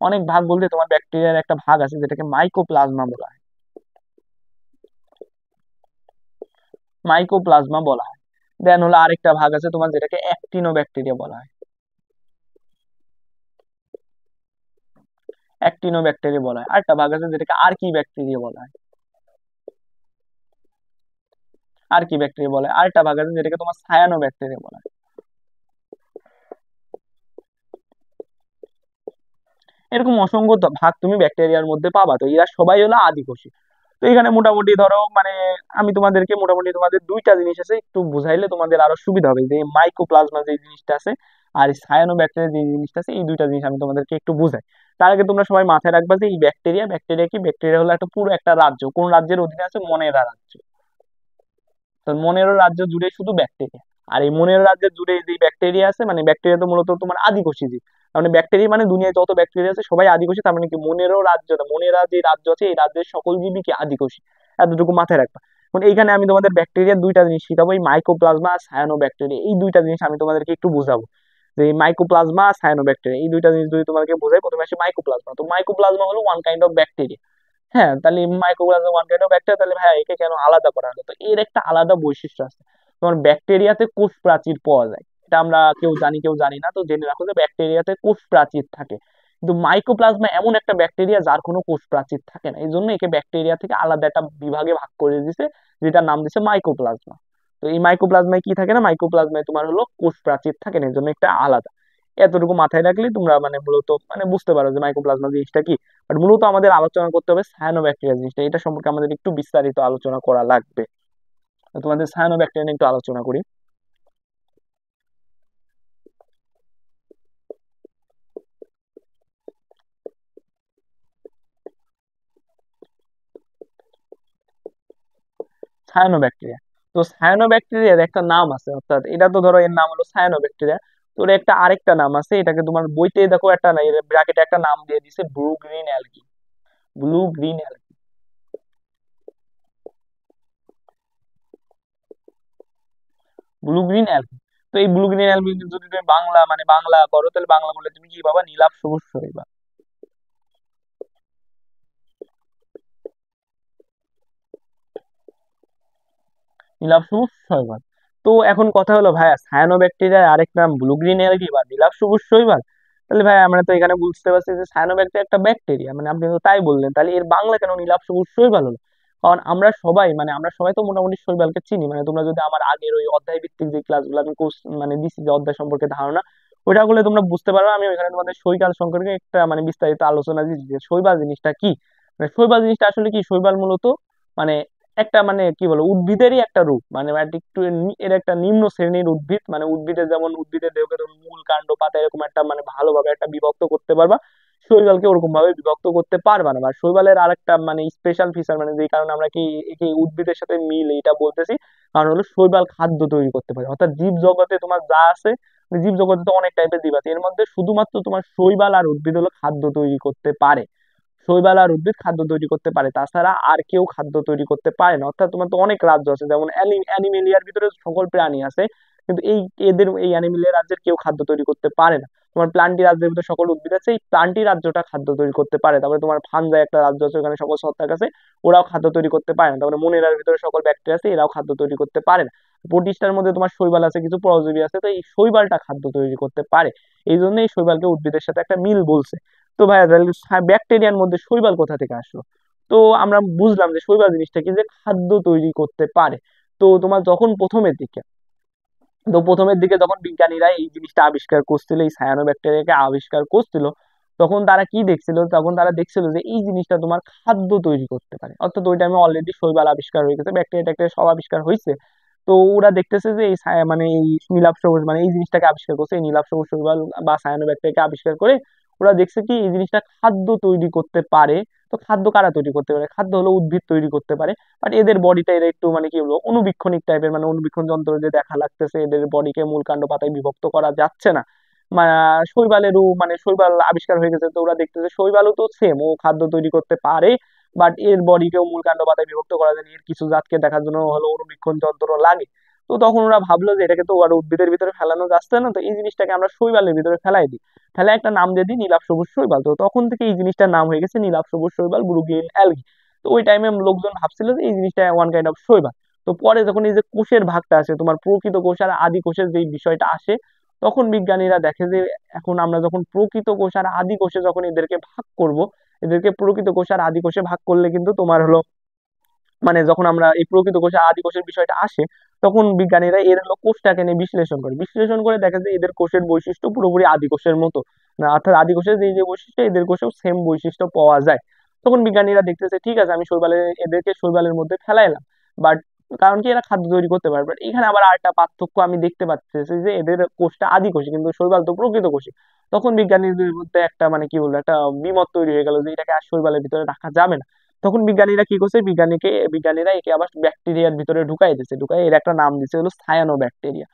অনেক ভাগ বলতে তোমার ব্যাকটেরিয়ার একটা ভাগ আছে যেটাকে মাইকোপ্লাজমা বলা হয়, মাইকোপ্লাজমা বলা হয়। দেন হলো আরেকটা ভাগ আছে তোমার যেটাকে অ্যাক্টিনো ব্যাকটেরিয়া বলা হয়, অ্যাক্টিনো ব্যাকটেরিয়া বলা হয়। আরেকটা ভাগ আছে যেটাকে আর্কি ব্যাকটেরিয়া বলা হয়। আর কি ব্যাকটেরিয়া বলে, আরেকটা ভাগ আছে যেটাকে তোমার সায়ানো ব্যাকটেরিয়া বলা হয়। এরকম অসংখ্য ভাগ তুমি ব্যাকটেরিয়ার মধ্যে পাবা, তো এরা সবাই হলো আদিকোষী। তো এখানে মোটামুটি ধরো মানে আমি তোমাদেরকে মোটামুটি তোমাদের দুইটা জিনিস আছে একটু বুঝাইলে তোমাদের আরো সুবিধা হবে, যে মাইকোপ্লাজমা যে জিনিসটা আছে আর সায়ানো ব্যাকটেরিয়া যে জিনিসটা আছে, এই দুইটা জিনিস আমি তোমাদেরকে একটু বুঝাই। তার আগে তোমরা সবাই মাথায় রাখবা যে এই ব্যাকটেরিয়া, ব্যাকটেরিয়া কি, ব্যাকটেরিয়া হলো একটা পুরো একটা রাজ্য, কোন রাজ্যের অধীনে আছে, মনেরা রাজ্য। তো মনেরো রাজ্য জুড়ে শুধু ব্যাকটেরিয়া। আর এই মনেরো রাজ্যের জুড়ে যে ব্যাকটেরিয়া আছে, মানে ব্যাকটেরিয়া তো মূলত তোমার আদিকোষী জীব। মানে ব্যাকটেরিয়া মানে দুনিয়ায় যত ব্যাকটেরিয়া আছে সবাই আদিকোষী, তার মানে কি মনেরো রাজ্য, মনেরা যে রাজ্য আছে এই রাজ্যের সকল জীবই কি আদিকোষী। এতটুকু মাথায় রাখবা। এখন এইখানে আমি তোমাদের ব্যাকটেরিয়ার দুইটা জিনিস শিখাবো, এই মাইকোপ্লাজমা আর সায়ানো ব্যাকটেরিয়া, এই দুইটা জিনিস আমি তোমাদেরকে একটু বুঝাবো। যে এই মাইকোপ্লাজমা আর সায়ানো ব্যাকটেরিয়া এই দুইটা জিনিস যদি তোমাকে বোঝাই, প্রথমে আসি মাইকোপ্লাজমা। তো মাইকোপ্লাজমা হলো ওয়ান কাইন্ড অফ ব্যাকটেরিয়া। হ্যাঁ, তাহলে mycoplasma one kind of bacteria, তাহলে ভাই একে কেন আলাদা করা হলো? তো এর একটা আলাদা বৈশিষ্ট্য আছে। তোমার ব্যাকটেরিয়াতে কোষ প্রাচীর পাওয়া যায়, এটা আমরা কেউ জানি কেউ জানি না, তো জেনে রাখো যে ব্যাকটেরিয়াতে কোষ প্রাচীর থাকে। কিন্তু মাইক্রোপ্লাজমা এমন একটা ব্যাকটেরিয়া যার কোনো কোষ প্রাচীর থাকে না, এই জন্য একে ব্যাকটেরিয়া থেকে আলাদা একটা বিভাগে ভাগ করে দিছে, যেটার নাম দিছে মাইক্রোপ্লাজমা। তো এই মাইক্রোপ্লাজমায় কি থাকে না, মাইক্রোপ্লাজমায় তোমার হলো কোষ প্রাচীর থাকে না, এই জন্য একটা আলাদা। এতটুকু মাথায় রাখলে তোমরা মানে মূলত মানে বুঝতে পারো যে মাইক্রোপ্লাজমা জিনিসটা কি। বাট মূলত আমাদের আলোচনা করতে হবে সায়ানোব্যাকটেরিয়া জিনিসটা, এটা সম্পর্কে আমাদের একটু বিস্তারিত আলোচনা করা লাগবে। তো তোমাদের সায়ানোব্যাকটেরিয়া নিয়ে একটু আলোচনা করি। সায়ানোব্যাকটেরিয়া, তো সায়ানোব্যাকটেরিয়ার একটা নাম আছে, অর্থাৎ এটা তো ধরো এর নাম হলো সায়ানোব্যাকটেরিয়া। তো এর একটা আরেকটা নাম আছে, এটাকে তোমার বইতে দেখো একটা ব্র্যাকেটে একটা নাম দিয়ে দিছে, blue green algae. Blue green algae, blue green algae. তো এই ব্লু গ্রিন অ্যালগি যদি তুমি বাংলা মানে বাংলা করো, তাহলে বাংলা বললে তুমি কি পাবা, নীলাভ সবুজ শৈবাল। নীলাভ সবুজ শৈবাল। তো এখন কথা হলো ভাইয়া, সায়ানোব্যাকটেরিয়ার আরেক নাম ব্লু গ্রিন অ্যালগি বা নীলাভ সবুজ শৈবাল। তাহলে ভাই আমরা তো এখানে বুঝতে পারছি যে সায়ানোব্যাকটেরিয়া একটা ব্যাকটেরিয়া, মানে আপনি তো তাই বললেন, তাহলে এর বাংলা কেন নীলাভ সবুজ শৈবাল হলো? কারণ আমরা সবাই তো মোটামুটি শৈবালকে চিনি, মানে তোমরা যদি আমার আগের ওই অধ্যায় ভিত্তিক যে ক্লাসগুলো আমি মানে দিছি, যে অধ্যায় সম্পর্কে ধারণা ওইটা গুলো তোমরা বুঝতে পারো। আমি ওইখানে তোমাদের শৈবাল সম্পর্কে একটা মানে বিস্তারিত আলোচনা দিচ্ছি যে শৈবাল জিনিসটা কি। মানে শৈবাল জিনিসটা আসলে কি, শৈবাল মূলত মানে একটা মানে কি বলে উদ্ভিদেরই একটা রূপ, মানে একটু এর একটা নিম্ন শ্রেণীর উদ্ভিদ, মানে উদ্ভিদের যেমন উদ্ভিদের দেহকে তুমি মূল কাণ্ড পাতা এরকম একটা মানে ভালোভাবে একটা বিভক্ত করতে পারবা, শৈবালকে ওরকম ভাবে বিভক্ত করতে পারবা না। বা শৈবালের আরেকটা মানে স্পেশাল ফিচার, মানে যে কারণে আমরা কি একে উদ্ভিদের সাথে মিল এটা বলতেছি, কারণ হলো শৈবাল খাদ্য তৈরি করতে পারে। অর্থাৎ জীব জগতে তোমার যা আছে, মানে জীব জগতে তো অনেক টাইপের জীব আছে, এর মধ্যে শুধুমাত্র তোমার শৈবাল আর উদ্ভিদ হলো খাদ্য তৈরি করতে পারে। শৈবাল আর উদ্ভিদ খাদ্য তৈরি করতে পারে, তাছাড়া আর কেউ খাদ্য তৈরি করতে পারে না। অর্থাৎ তোমার তো অনেক রাজ্য আছে, যেমন অ্যানিমেলিয়ার ভিতরে সকল প্রাণী আছে, কিন্তু এদের এই অ্যানিমেলিয়া রাজ্যের কেউ খাদ্য তৈরি করতে পারে না। তোমার প্লান্টি রাজ্যের ভিতরে সকল উদ্ভিদ আছে, এই প্লান্টি রাজ্যটা খাদ্য তৈরি করতে পারে। তারপরে তোমার ফানজাই একটা রাজ্য আছে, ওখানে সকল ছত্রাক আছে, ওরাও খাদ্য তৈরি করতে পারে না। তারপরে মোনেরার ভিতরে সকল ব্যাকটেরিয়া আছে, এরাও খাদ্য তৈরি করতে পারে না। প্রোটিস্টার মধ্যে তোমার শৈবাল আছে, কিছু পরজীবী আছে, তো এই শৈবালটা খাদ্য তৈরি করতে পারে। এই জন্য এই শৈবালকে উদ্ভিদের সাথে একটা মিল বলছে। তো ভাইয়া তাহলে ব্যাকটেরিয়ার মধ্যে শৈবাল কোথা থেকে আসলো? তো আমরা বুঝলাম যে শৈবাল জিনিসটা কি, যে খাদ্য তৈরি করতে পারে। তো তোমার যখন প্রথমের দিকে যখন বিজ্ঞানীরা এই জিনিসটা আবিষ্কার করছিল, এই সায়ানো ব্যাকটেরিয়াকে আবিষ্কার করছিল, তখন তারা কি দেখছিল, তখন তারা দেখছিল যে এই জিনিসটা তোমার খাদ্য তৈরি করতে পারে। অর্থাৎ ওই টাইমে অলরেডি শৈবাল আবিষ্কার হয়ে গেছে, ব্যাকটেরিয়া ট্যাকটেরিয়া সব আবিষ্কার হয়েছে। তো ওরা দেখতেছে যে এই মানে এই নীলাভ সবুজ মানে এই জিনিসটাকে আবিষ্কার করছে, এই নীলাভ সবুজ শৈবাল বা সায়ানো ব্যাকটেরিয়াকে আবিষ্কার করে ওরা দেখছে কি এই জিনিসটা খাদ্য তৈরি করতে পারে। তো খাদ্য কারা তৈরি করতে পারে? খাদ্য হলো উদ্ভিদ তৈরি করতে পারে। বাট এদের বডিটা এরা একটু মানে কি বলবো অনুবীক্ষণিক টাইপের, মানে অনুবীক্ষণ যন্ত্র যে দেখা লাগতেছে, এদের বডিকে মূল কাণ্ড পাতায় বিভক্ত করা যাচ্ছে না। শৈবালেরও মানে শৈবাল আবিষ্কার হয়ে গেছে, তো ওরা দেখতেছে শৈবালও তো সেম, ও খাদ্য তৈরি করতে পারে, বাট এর বডিকেও মূল কাণ্ড পাতায় বিভক্ত করা যায় না, এর কিছু জাতকে দেখার জন্য হলো অনুবীক্ষণ যন্ত্র লাগে। তো তখন ওরা ভাবলো যে এটাকে তো আর উদ্ভিদের ভিতরে ফেলানো যাচ্ছে না, তো এই জিনিসটাকে আমরা শৈবালের ভিতরে ফেলাই দিই, ফেলে একটা নাম দিয়ে দিই নীলাভ সবুজ শৈবাল। তো তখন থেকে এই জিনিসটার নাম হয়ে গেছে নীলাভ সবুজ শৈবাল, ব্লু গ্রিন অ্যালগি। তো ওই টাইমে লোকজন ভাবছিল যে এই জিনিসটা ওয়ান কাইন্ড অফ শৈবাল। তো পরে যখন এই যে কোষের ভাগটা আসে, তোমার প্রকৃত কোষ আর আদি কোষের যে বিষয়টা আসে, তখন বিজ্ঞানীরা দেখে যে এখন আমরা যখন প্রকৃত কোষ আর আদি কোষে যখন এদেরকে ভাগ করব, এদেরকে প্রকৃত কোষ আর আদি কোষে ভাগ করলে কিন্তু তোমার হলো মানে যখন আমরা এই প্রকৃত কোষে আদি কোষের বিষয়টা আসে, তখন বিজ্ঞানীরা এর হলো কোষটাকে নিয়ে বিশ্লেষণ করে দেখা যায় এদের কোষের বৈশিষ্ট্য পুরোপুরি আদি কোষের মতো না, অর্থাৎ আদি কোষের যে যে বৈশিষ্ট্য এদের কোষেও সেম বৈশিষ্ট্য পাওয়া যায়। তখন বিজ্ঞানীরা দেখতেছে ঠিক আছে আমি এদেরকে শৈবালের মধ্যে ফেলাইলাম, বাট কারণ কি এরা খাদ্য তৈরি করতে পারে, বাট এখানে আবার আরেকটা পার্থক্য আমি দেখতে পাচ্ছি যে এদের কোষটা আদি কোষী কিন্তু শৈবাল তো প্রকৃত কোষী। তখন বিজ্ঞানীদের মধ্যে একটা মানে কি বলবো একটা দ্বিমত তৈরি হয়ে গেল যে এটাকে আর শৈবালের ভিতরে রাখা যাবে না। তখন বিজ্ঞানীরা কি করছে, বিজ্ঞানীরা একে আবার ব্যাকটেরিয়ার ভিতরে ঢুকাই দিচ্ছে, ঢুকাই এর একটা নাম দিচ্ছে হলো সায়ানো ব্যাকটেরিয়া।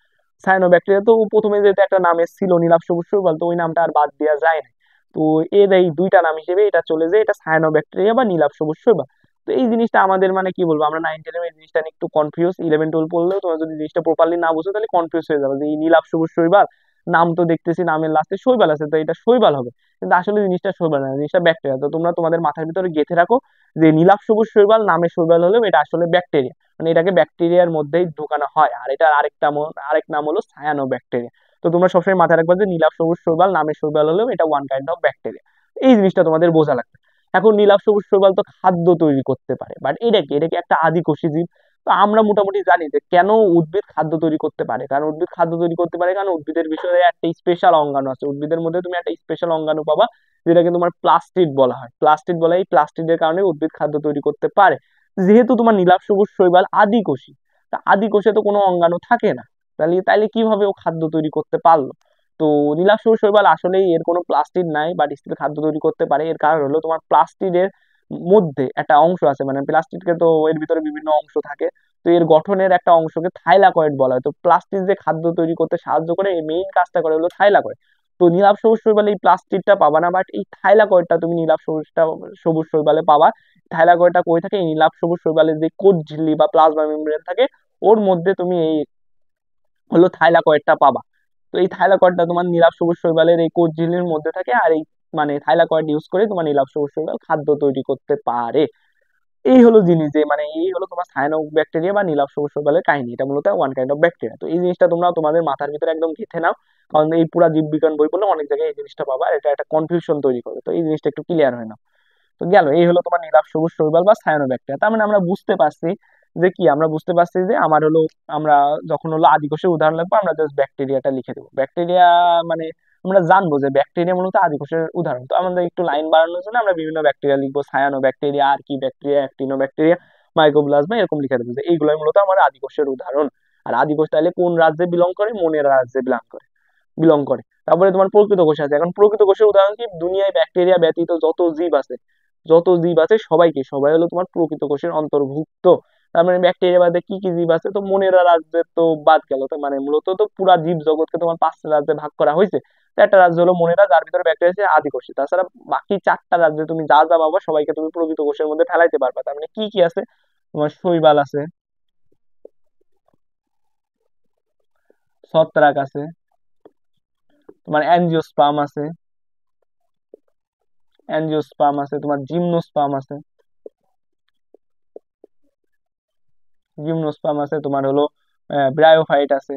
সায়ানো ব্যাকটেরিয়া তো প্রথমে যেহেতু একটা নাম এসেছিল নীলাভ সবুজ শৈবাল, তো ওই নামটা আর বাদ দেওয়া যায় না। তো এর এই দুইটা নাম হিসেবে এটা চলে যায়, এটা সায়ানো ব্যাকটেরিয়া বা নীলাভ সবুজ শৈবাল। তো এই জিনিসটা আমাদের মানে কি বলবো, আমরা 9-10 এই জিনিসটা নিয়ে একটু কনফিউজ, 11-12 পড়লেও তোমরা যদি জিনিসটা প্রপারলি না বুঝো তাহলে কনফিউজ হয়ে যাবে যে এই নীলাভ সবুজ শৈবাল, নাম তো দেখতেছি নামের লাস্টে শৈবাল আছে তো এটা শৈবাল হবে, কিন্তু আসলে জিনিসটা শৈবাল না, জিনিসটা ব্যাকটেরিয়া। তো তোমরা তোমাদের মাথার ভিতরে গেঁথে রাখো যে নীলাভ সবুজ শৈবাল নামে শৈবাল হলেও এটা আসলে ব্যাকটেরিয়া, মানে এটাকে ব্যাকটেরিয়ার মধ্যেই ঢোকানো হয়, আর এটার আরেক নাম হলো সায়ানো ব্যাকটেরিয়া। তো তোমরা সবসময় মাথায় রাখবা যে নীলাভ সবুজ শৈবাল নামে শৈবাল হলেও এটা ওয়ান কাইন্ড অফ ব্যাকটেরিয়া। এই জিনিসটা তোমাদের বোঝা লাগবে। এখন নীলাভ সবুজ শৈবাল তো খাদ্য তৈরি করতে পারে, বাট এটা কি একটা আদিকোষী জীব। তো আমরা মোটামুটি জানি যে কেন উদ্ভিদ খাদ্য তৈরি করতে পারে, কারণ উদ্ভিদ খাদ্য তৈরি করতে পারে কারণ উদ্ভিদের বিষয়ে একটা স্পেশাল অঙ্গাণু আছে, উদ্ভিদের মধ্যে তুমি একটা স্পেশাল অঙ্গাণু পাবা যেটাকে তোমার প্লাস্টিড বলা হয়। প্লাস্টিড বলা, এই প্লাস্টিডের কারণে উদ্ভিদ খাদ্য তৈরি করতে পারে। যেহেতু তোমার নীলাভ সবুজ শৈবাল আদিকোষী, তা আদিকোষে তো কোনো অঙ্গাণু থাকে না, তাহলে তাইলে কিভাবে ও খাদ্য তৈরি করতে পারলো? তো নীলাভ সবুজ শৈবাল আসলেই এর কোনো প্লাস্টিড নাই, বাট স্টিল খাদ্য তৈরি করতে পারে। এর কারণ হলো তোমার প্লাস্টিডের মধ্যে একটা অংশ আছে, মানে প্লাস্টিডকে তো এর ভিতরে বিভিন্ন অংশ থাকে, তো এর গঠনের একটা অংশকে থাইলাকয়েড বলা হয়। তো প্লাস্টিড যে খাদ্য তৈরি করতে সাহায্য করে এই মেইন কাজটা করে হলো থাইলাকয়েড। তো নীলাভ সবুজ শৈবালে এই প্লাস্টিডটা পাবা না, বাট এই থাইলাকয়েডটা তুমি সবুজ শৈবালে পাবা। থাইলাকয়েডটা কই থাকে, এই নীলাভ সবুজ শৈবালের যে কোষ ঝিল্লি বা প্লাজমা মেমব্রেন থাকে ওর মধ্যে তুমি এই হলো থাইলাকয়েডটা পাবা। তো এই থাইলাকয়েডটা তোমার নীলাভ সবুজ শৈবালের এই কোষ ঝিল্লির মধ্যে থাকে, আর এই মানে থাইলাকয়েড ইউজ করে তোমার নীলাভ সবুজ শৈবাল খাদ্য তৈরি করতে পারে। এই হলো জিনিস যে মানে এই হলো তোমার সায়ানো ব্যাকটেরিয়া বা নীলাভ সবুজ শৈবালের কাহিনী, এটা মূলত ওয়ান কাইন্ড অফ ব্যাকটেরিয়া। তো এই জিনিসটা তোমরা তোমাদের মাথার ভিতরে একদম গেঁথে নাও, কারণ এই পুরা জীববিজ্ঞান বই পড়লে অনেক জায়গায় এই জিনিসটা পাবা, আর এটা একটা কনফিউশন তৈরি করবে। তো এই জিনিসটা একটু ক্লিয়ার হয় না। তো গেল, এই হলো তোমার নীলাভ সবুজ শৈবাল বা সায়ানোব্যাকটেরিয়া। তার মানে আমরা বুঝতে পারছি যে কি, আমরা বুঝতে পারছি যে আমার হলো আমরা যখন হলো আদি কোষের উদাহরণ লাগবে আমরা জাস্ট ব্যাকটেরিয়াটা লিখে দেবো। ব্যাকটেরিয়া মানে আমরা জানবো যে ব্যাকটেরিয়া মূলত আদি কোষের উদাহরণ। তো আমাদের একটু লাইন বাড়ানোর জন্য আমরা বিভিন্ন ব্যাকটেরিয়া লিখবো, সায়ানো ব্যাকটেরিয়া, আর কি ব্যাকটেরিয়া, অ্যাক্টিনো ব্যাকটেরিয়া, মাইক্রোপ্লাজমা, এরকম লিখে দেবো যে এইগুলোই মূলত আমার আদি কোষের উদাহরণ। আর আদি কোষ তাহলে কোন রাজ্যে বিলং করে, মনের রাজ্যে বিলং করে। তারপরে তোমার প্রকৃত কোষ আছে। এখন প্রকৃত কোষের উদাহরণ কি, দুনিয়ায় ব্যাকটেরিয়া ব্যতীত যত জীব আছে সবাই হলো তোমার প্রকৃত কোষের অন্তর্ভুক্ত। তার মানে ব্যাকটেরিয়া বাদে কি কি জীব আছে, তো মনেরা রাজ্যে তো বাদ গেল, তো মানে মূলত তো পুরা জীব জগৎকে তোমার 5টা রাজ্যে ভাগ করা হয়েছে। তো একটা রাজ্য হলো মনেরা, যার ভিতরে ব্যাকটেরিয়া আছে আদি কোষে। তাছাড়া বাকি 4টা রাজ্যে তুমি যা যা পাবা সবাইকে তুমি প্রকৃত কোষের মধ্যে ফেলাইতে পারবা। তার মানে কি কি আছে, তোমার শৈবাল আছে, ছত্রাক আছে, তোমার অ্যাঞ্জিওস্পার্ম আছে, তোমার জিমনোস্পার্ম আছে, তোমার হলো ব্রায়োফাইট আছে,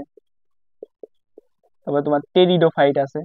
তারপর তোমার টেরিডোফাইট আছে।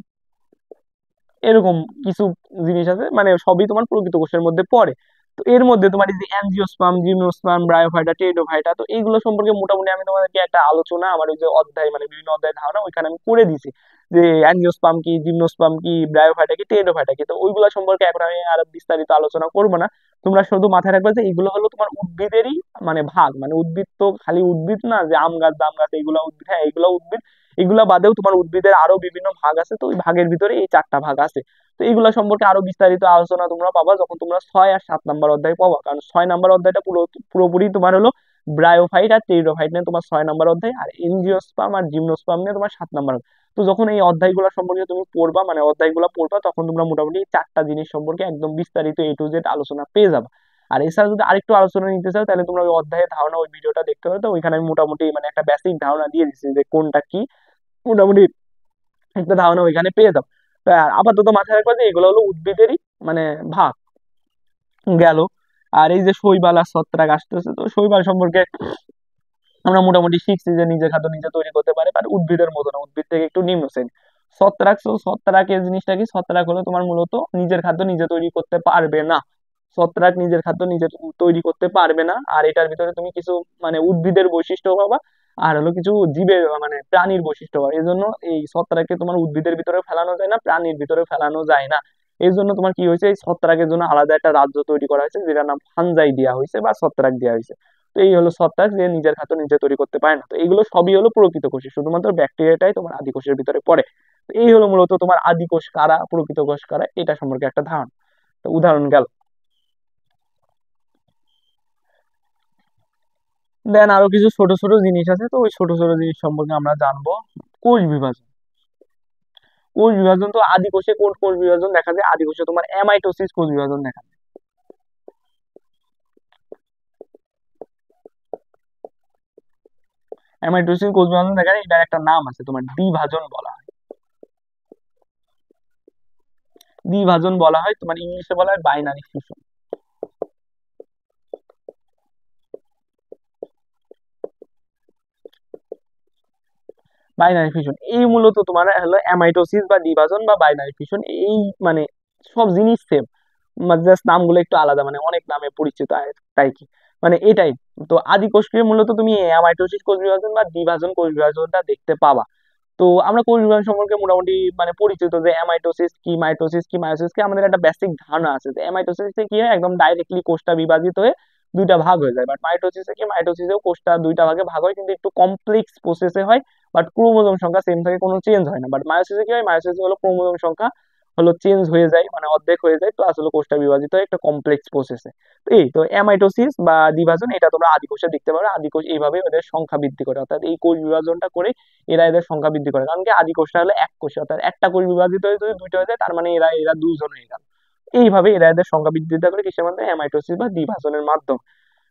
এরকম কিছু জিনিস আছে, মানে সবই তোমার প্রকৃত কোষের মধ্যে পড়ে। তো এর মধ্যে তোমার এই যে অ্যাঞ্জিওস্পার্ম, জিমনোস্পার্ম, ব্রায়োফাইটা, টেরিডোফাইটা, তো এইগুলো সম্পর্কে মোটামুটি আমি তোমাদেরকে একটা আলোচনা আমার ওই যে অধ্যায় মানে বিভিন্ন অধ্যায় ধারণা ওইখানে আমি করে দিছি যে অ্যাঞ্জিওস্পার্ম কি, জিমনোস্পার্ম কি, ব্রায়োফাইটা কি, টেরিডোফাইটা কি। তো ওইগুলো সম্পর্কে এখন আমি আর বিস্তারিত আলোচনা করবো না। তোমরা শুধু মাথায় রাখবে যে এগুলো হলো তোমার উদ্ভিদেরই মানে ভাগ, মানে উদ্ভিদ তো খালি উদ্ভিদ না যে আম গাছ জাম গাছ এইগুলা উদ্ভিদ, হ্যাঁ এইগুলা উদ্ভিদ, এগুলা বাদেও তোমার উদ্ভিদের আরো বিভিন্ন ভাগ আছে, তো ওই ভাগের ভিতরে এই 4টা ভাগ আছে। তো এইগুলা সম্পর্কে আরো বিস্তারিত আলোচনা তোমরা পাবা যখন তোমরা 6 আর 7 নাম্বার অধ্যায় পাবা, কারণ 6 নাম্বার অধ্যায়টা পুরোপুরি তোমার হলো ব্রায়োফাইট আর টেরিডোফাইট নিয়ে তোমার 6 নাম্বার অধ্যায়, আর এনজিওস্পার্ম আর জিমনোস্পার্ম নিয়ে তোমার 7 নাম্বার। তো যখন এই অধ্যায়গুলো সম্পর্কে তুমি পড়বা, মানে অধ্যায়গুলো পড়বা, তখন তোমরা মোটামুটি এই 4টা জিনিস সম্পর্কে একদম বিস্তারিত A to Z আলোচনা পেয়ে যাবে। আর এছাড়া যদি আরেকটু আলোচনা নিতে চাও তাহলে তোমরা ওই অধ্যায়ের ধারণা ওই ভিডিওটা দেখতে পারো, তো ওইখানে আমি মোটামুটি মানে একটা বেসিক ধারণা দিয়ে দিচ্ছি যে কোনটা কি, মোটামুটি একটা ধারণা ওইখানে পেয়ে যাও। তো আপাতত মাথায় রাখবা যে এগুলো হলো উদ্ভিদেরই মানে ভাগ গেল। আর এই যে শৈবাল আর ছত্রাক আসতেছে, তো শৈবাল সম্পর্কে আমরা মোটামুটি শিখছি যে নিজের খাদ্য নিজে তৈরি করতে পারে, বাট উদ্ভিদের মতো না, উদ্ভিদ থেকে একটু নিম্ন শ্রেণী। ছত্রাকের জিনিসটা কি, ছত্রাক হলো তোমার মূলত নিজের খাদ্য নিজে তৈরি করতে পারবে না। ছত্রাক নিজের খাদ্য নিজে তৈরি করতে পারবে না, আর এটার ভিতরে তুমি কিছু মানে উদ্ভিদের বৈশিষ্ট্য পাবা, আর হলো কিছু জীবের মানে প্রাণীর বৈশিষ্ট্য পাবা। এই জন্য এই ছত্রাককে তোমার উদ্ভিদের ভিতরে ফেলানো যায় না, প্রাণীর ভিতরে ফেলানো যায় না। এই জন্য তোমার কি হয়েছে, এই ছত্রাকের জন্য আলাদা একটা রাজ্য তৈরি করা হয়েছে, যেটার নাম ফানজাই দেওয়া হয়েছে বা ছত্রাক দেওয়া হয়েছে। তো এই হলো ছত্রাক, যে নিজের খাদ্য নিজে তৈরি করতে পারে না। তো এইগুলো সবই হলো প্রকৃত কোষে, শুধুমাত্র ব্যাকটেরিয়াটাই তোমার আদি কোষের ভিতরে পড়ে। তো এই হলো মূলত তোমার আদি কোষ কারা, প্রকৃত কোষ কারা, এটা সম্পর্কে একটা ধারণা। তো উদাহরণ গেল। দেন আরো কিছু ছোট ছোট জিনিস আছে, তো ওই ছোট ছোট জিনিস সম্পর্কে আমরা জানবো। কোষ বিভাজন। কোষ বিভাজন তো আদি কোষে কোন কোষ বিভাজন দেখা যায়, আদি কোষে তোমার অ্যামাইটোসিস কোষ বিভাজন দেখা যায়। অ্যামাইটোসিস কোষ বিভাজন দেখা যায়, এটার একটা নাম আছে তোমার দ্বিভাজন বলা হয়। দ্বিভাজন বলা হয় তোমার ইংলিশে বলা হয় বাইনারি ফিউশন। বাইনারি ফিউশন এই মূলত তোমার হলো অ্যামাইটোসিস বা দ্বিভাজন বা বাইনারি ফিউশন, এই মানে সব জিনিস সেম, জাস্ট নামগুলো একটু আলাদা, মানে অনেক নামে পরিচিত তাই কি, মানে এটাই। তো আদি কোষকে মূলত তুমি অ্যামাইটোসিস কোষ বিভাজন বা দ্বিভাজন কোষ বিভাজনটা দেখতে পাবা। তো আমরা কোষ বিভাজন সম্পর্কে মোটামুটি মানে পরিচিত, যে অ্যামাইটোসিস কি, মাইটোসিস কি, মায়োসিস কি, আমাদের একটা বেসিক ধারণা আছে যে অ্যামাইটোসিসে কি হয়, একদম ডাইরেক্টলি কোষটা বিভাজিত হয়ে দুইটা ভাগ হয়ে যায়। বাট মাইটোসিসে কি, মাইটোসিসেও কোষটা দুইটা ভাগে ভাগ হয়, কিন্তু একটু কমপ্লেক্স প্রসেসে হয়। বাট ক্রোমোজোম সংখ্যা সেম থাকে, কোনো চেঞ্জ হয় না। বাট মায়োসিসে কি হয়, মায়োসিসে হলো ক্রোমোজোম সংখ্যা হলো চেঞ্জ হয়ে যায়, মানে অর্ধেক হয়ে যায়, প্লাস হলো কোষটা বিভাজিত হয় একটা কমপ্লেক্স প্রসেসে। তো এই তো অ্যামাইটোসিস বা বিভাজন, এটা তোমরা আদি কোষে দেখতে পারো। আদি কোষ এইভাবে ওদের সংখ্যা বৃদ্ধি করে, অর্থাৎ এই কোষ বিভাজনটা করে এরা এদের সংখ্যা বৃদ্ধি করে। কারণ কি, আদি কোষটা হলো এক কোষ, অর্থাৎ একটা কোষ বিভাজিত হয়ে যদি দুইটা হয়ে যায়, তার মানে এরা এরা দুজন হয়ে গেল। এইভাবে এরা এদের সংখ্যা বৃদ্ধি করে কিসের মাধ্যমে, অ্যামাইটোসিস বা দ্বিভাজনের মাধ্যমে।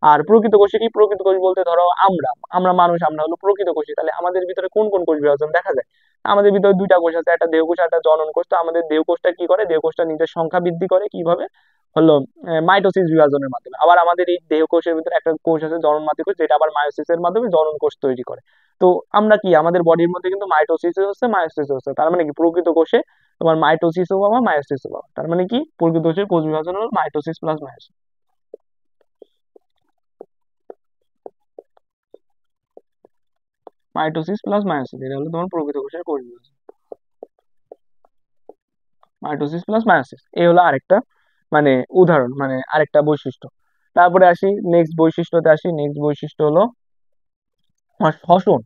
আর প্রকৃত কোষে কি, প্রকৃত কোষ বলতে ধরো আমরা আমরা মানুষ, আমরা হলো প্রকৃত কোষী। তাহলে আমাদের ভিতরে কোন কোন কোষ বিভাজন দেখা যায়, আমাদের ভিতরে দুইটা কোষ আছে, একটা দেহকোষ আর একটা জনন কোষ। তো আমাদের দেহকোষটা কি করে, দেহকোষটা নিজের সংখ্যা বৃদ্ধি করে কিভাবে, হলো মাইটোসিস বিভাজনের মাধ্যমে। আবার আমাদের এই দেহকোষের ভিতরে একটা কোষ আছে জননমাত্রিক কোষ, যেটা আবার মায়োসিসের মাধ্যমে জনন কোষ তৈরি করে। তো আমরা কি, আমাদের বডির মধ্যে কিন্তু মাইটোসিস হচ্ছে, মায়োসিস হচ্ছে, তার মানে কি প্রকৃত কোষে তোমার মাইটোসিসও পাবা, মায়োসিসও পাবা। তার মানে কি, প্রকৃত কোষের কোষ বিভাজন হলো mitosis plus meiosis. Mitosis plus meiosis, এটা হলো তোমার প্রকৃত কোষের কোষ বিভাজন। মাইটোসিস প্লাস মায়োসিস এই হলো আরেকটা মানে উদাহরণ, মানে আরেকটা বৈশিষ্ট্য। তারপরে আসি নেক্সট বৈশিষ্ট্যতে আসি। নেক্সট বৈশিষ্ট্য হলো আমার শ্বসন।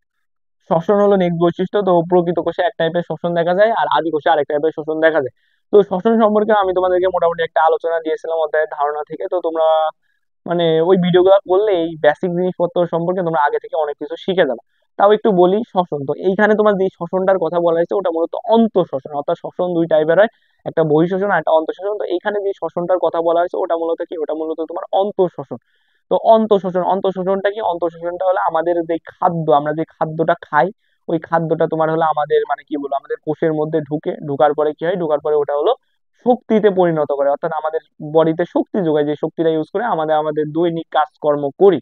শ্বসন হলো নেক্সট বৈশিষ্ট্য। তো প্রকৃত কোষে এক টাইপের শ্বসন দেখা যায়, আর আদি কোষে আরেক টাইপের শ্বসন দেখা যায়। তো শ্বসন সম্পর্কে আমি তোমাদেরকে মোটামুটি একটা আলোচনা দিয়েছিলাম অধ্যায়ের ধারণা থেকে। তো তোমরা মানে ওই ভিডিওগুলো করলে এই বেসিক জিনিসপত্র সম্পর্কে তোমরা আগে থেকে অনেক কিছু শিখে যাবে। তাও একটু বলি, শ্বসন তো এইখানে তোমার যে শ্বসনটার কথা বলা হয়েছে ওটা মূলত অন্তঃশ্বসন, অর্থাৎ শ্বসন দুই টাইপের হয়, একটা বহিঃশ্বসন আর একটা অন্তঃশ্বসন। তো এইখানে যে শ্বসনটার কথা বলা হয়েছে ওটা মূলত কি, ওটা মূলত তোমার অন্তঃশ্বসন। তো অন্তঃশ্বসন, অন্তঃশ্বসনটা কি, অন্তঃশ্বসনটা হলো আমাদের যে খাদ্য, আমরা যে খাদ্যটা খাই, ওই খাদ্যটা তোমার হলো আমাদের মানে কি বলবো, আমাদের কোষের মধ্যে ঢুকে, ঢুকার পরে কি হয়, ঢুকার পরে ওটা হলো শক্তিতে পরিণত করে, অর্থাৎ আমাদের বডিতে শক্তি যোগায়, যে শক্তিটা ইউজ করে আমাদের আমাদের দৈনিক কাজকর্ম করি।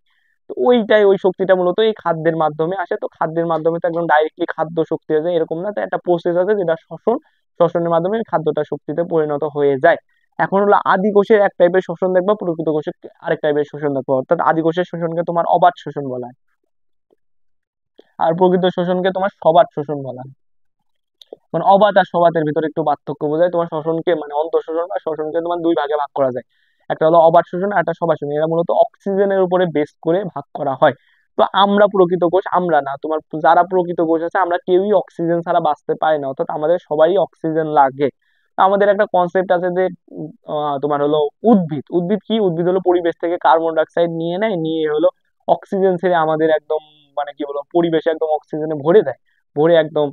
তো ওইটাই, ওই শক্তিটা মূলত এই খাদ্যের মাধ্যমে আসে। তো খাদ্যের মাধ্যমে তো একদম ডাইরেক্টলি খাদ্য শক্তি হয়ে যায় এরকম না, তো একটা প্রসেস আছে যেটা শ্বসন, শ্বসনের মাধ্যমে খাদ্যটা শক্তিতে পরিণত হয়ে যায়। এখন হলো আদি কোষের এক টাইপের শোষণ দেখবা, প্রকৃত কোষের আরেক টাইপের শোষণ দেখবা। অর্থাৎ আদি কোষের শোষণকে তোমার অবাত শোষণ বলা হয়, আর প্রকৃত শোষণকে তোমার সবাত শোষণ বলা হয়। মানে অবাত আর সবাতের ভিতরে একটু পার্থক্য বোঝায়। তোমার শ্বসনকে মানে অন্তঃশোষণ বা শোষণকে তোমার দুই ভাগে ভাগ করা যায়, একটা হলো অবাত শোষণ আর একটা সবাত শোষণ। এরা মূলত অক্সিজেনের উপরে বেস করে ভাগ করা হয়। তো আমরা প্রকৃত কোষ, আমরা না, তোমার যারা প্রকৃত কোষ আছে আমরা কেউই অক্সিজেন ছাড়া বাঁচতে পারি না, অর্থাৎ আমাদের সবারই অক্সিজেন লাগে। তো আমাদের একটা কনসেপ্ট আছে যে তোমার হলো উদ্ভিদ, উদ্ভিদ কি, উদ্ভিদ হলো পরিবেশ থেকে কার্বন ডাইঅক্সাইড নিয়ে নেয়, নিয়ে হলো অক্সিজেন ছেড়ে আমাদের একদম মানে কি বলবো পরিবেশে একদম অক্সিজেনে ভরে দেয়, ভরে একদম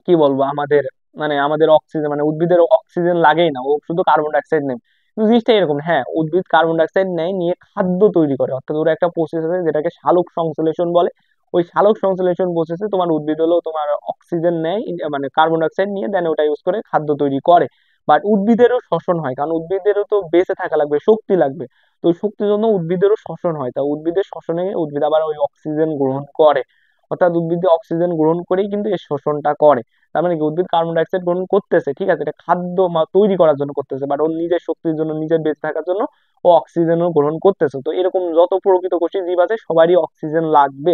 কি বলবো আমাদের মানে আমাদের অক্সিজেন মানে উদ্ভিদের অক্সিজেন লাগেই না, ও শুধু কার্বন ডাইঅক্সাইড নেয়। কিন্তু জিনিসটা এরকম, হ্যাঁ উদ্ভিদ কার্বন ডাইঅক্সাইড নেয়, নিয়ে খাদ্য তৈরি করে, অর্থাৎ ওর একটা প্রসেস আছে যেটাকে সালোক সংশ্লেষণ বলে। ওই সালোক সংশ্লেষণ প্রসেসে তোমার উদ্ভিদ হলো তোমার অক্সিজেন নেয়, মানে কার্বন ডাইঅক্সাইড নিয়ে দেন ওটা ইউজ করে খাদ্য তৈরি করে। বাট উদ্ভিদেরও শ্বসন হয়, কারণ উদ্ভিদেরও তো বেঁচে থাকা লাগবে, শক্তি লাগবে। তো ওই শক্তির জন্য উদ্ভিদেরও শ্বসন হয়, তা উদ্ভিদের শ্বসনে উদ্ভিদ আবার ওই অক্সিজেন গ্রহণ করে, অর্থাৎ উদ্ভিদ অক্সিজেন গ্রহণ করেই কিন্তু এর শোষণটা করে। তার মানে কি উদ্ভিদ কার্বন ডাইঅক্সাইড গ্রহণ করতেছে, ঠিক আছে, এটা খাদ্য তৈরি করার জন্য করতেছে, বাট ওর নিজের শক্তির জন্য, নিজের বেঁচে থাকার জন্য ও অক্সিজেনও গ্রহণ করতেছে। তো এরকম যত প্রকৃতকোষী জীব আছে সবারই অক্সিজেন লাগবে।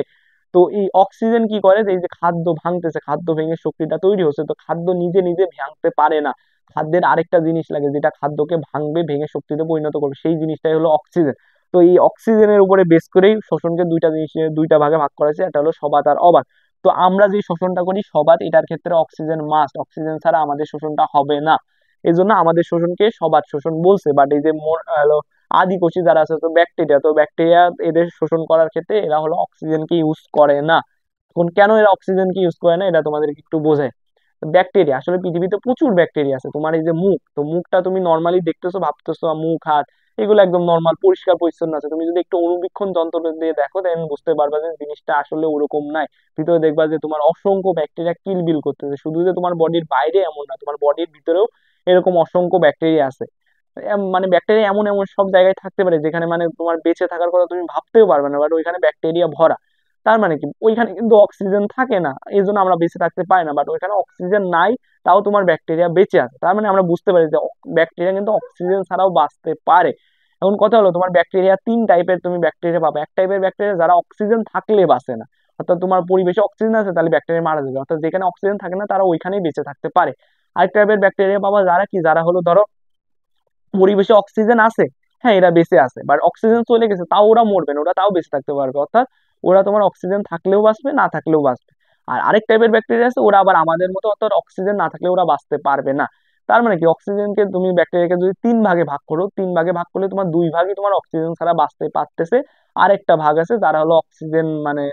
তো এই অক্সিজেন কি করে, যে এই যে খাদ্য ভাঙতেছে, খাদ্য ভেঙে শক্তিটা তৈরি হচ্ছে, তো খাদ্য নিজে নিজে ভাঙতে পারে না, খাদ্যের আরেকটা জিনিস লাগে যেটা খাদ্যকে ভাঙবে, ভেঙে শক্তিতে পরিণত করবে, সেই জিনিসটাই হলো অক্সিজেন। তো এই অক্সিজেনের উপরে বেস করেই শোষণকে দুইটা জিনিস, দুইটা ভাগে ভাগ করা হয়েছে, একটা হলো সবাত আর অবাত। তো আমরা যে শোষণটা করি সবাত, এটার ক্ষেত্রে অক্সিজেন মাস্ট, অক্সিজেন ছাড়া আমাদের শোষণটা হবে না, এই জন্য আমাদের শোষণকে সবাত শোষণ বলছে। বাট এই যে আদিকোষী যারা আছে, তো ব্যাকটেরিয়া, তো ব্যাকটেরিয়া এদের শোষণ করার ক্ষেত্রে এরা হলো অক্সিজেনকে ইউজ করে না। এখন কেন এরা অক্সিজেনকে ইউজ করে না, এটা তোমাদেরকে একটু বোঝায়। ব্যাকটেরিয়া, আসলে পৃথিবীতে প্রচুর ব্যাকটেরিয়া আছে। তোমার এই যে মুখ, তো মুখটা তুমি নর্মালি দেখতেছো, ভাবতেছো মুখ হাত এগুলো একদম নর্মাল পরিষ্কার পরিচ্ছন্ন আছে, তুমি যদি একটু অনুবীক্ষণ যন্ত্র দিয়ে দেখো দেন বুঝতে পারবা যে জিনিসটা আসলে ওরকম নাই। ভিতরে দেখবা যে তোমার অসংখ্য ব্যাকটেরিয়া কিলবিল করতেছে, শুধু যে তোমার বডির বাইরে এমন না, তোমার বডির ভিতরেও এরকম অসংখ্য ব্যাকটেরিয়া আছে। মানে ব্যাকটেরিয়া এমন এমন সব জায়গায় থাকতে পারে যেখানে মানে তোমার বেঁচে থাকার কথা তুমি ভাবতেও পারবে না, বাট ওইখানে ব্যাকটেরিয়া ভরা। তার মানে কি ওইখানে কিন্তু অক্সিজেন থাকে না, এই জন্য আমরা বেঁচে থাকতে পারি না, বাট ওইখানে অক্সিজেন নাই, তাও তোমার ব্যাকটেরিয়া বেঁচে আছে। তার মানে আমরা বুঝতে পারি যে ব্যাকটেরিয়া কিন্তু অক্সিজেন ছাড়াও বাঁচতে পারে। এখন কথা হলো, তোমার ব্যাকটেরিয়া তিন টাইপের তুমি ব্যাকটেরিয়া পাবে। এক টাইপের ব্যাকটেরিয়া যারা অক্সিজেন থাকলে বাঁচে না, অর্থাৎ তোমার পরিবেশে অক্সিজেন আছে তাহলে ব্যাকটেরিয়া মারা যাবে, অর্থাৎ যেখানে অক্সিজেন থাকে না তারা ওইখানেই বেঁচে থাকতে পারে। আরেক টাইপের ব্যাকটেরিয়া পাবা যারা কি, যারা হলো ধরো পরিবেশে অক্সিজেন আছে, হ্যাঁ এরা বেঁচে আছে, বাট অক্সিজেন চলে গেছে তাও ওরা মরবে না, ওরা তাও বেঁচে থাকতে পারবে, অর্থাৎ ওরা তোমার অক্সিজেন থাকলেও বাঁচবে, না থাকলেও বাঁচবে। আর আরেক টাইপের ব্যাকটেরিয়া আছে ওরা আবার আমাদের মতো, অর্থাৎ অক্সিজেন না থাকলে ওরা বাঁচতে পারবে না। তার মানে কি অক্সিজেনকে তুমি ব্যাকটেরিয়াকে যদি তিন ভাগে ভাগ করো, তিন ভাগে ভাগ করলে তোমার দুই ভাগই তোমার অক্সিজেন ছাড়া বাঁচতে পারতেছে, আরেকটা ভাগ আছে যারা হলো অক্সিজেন মানে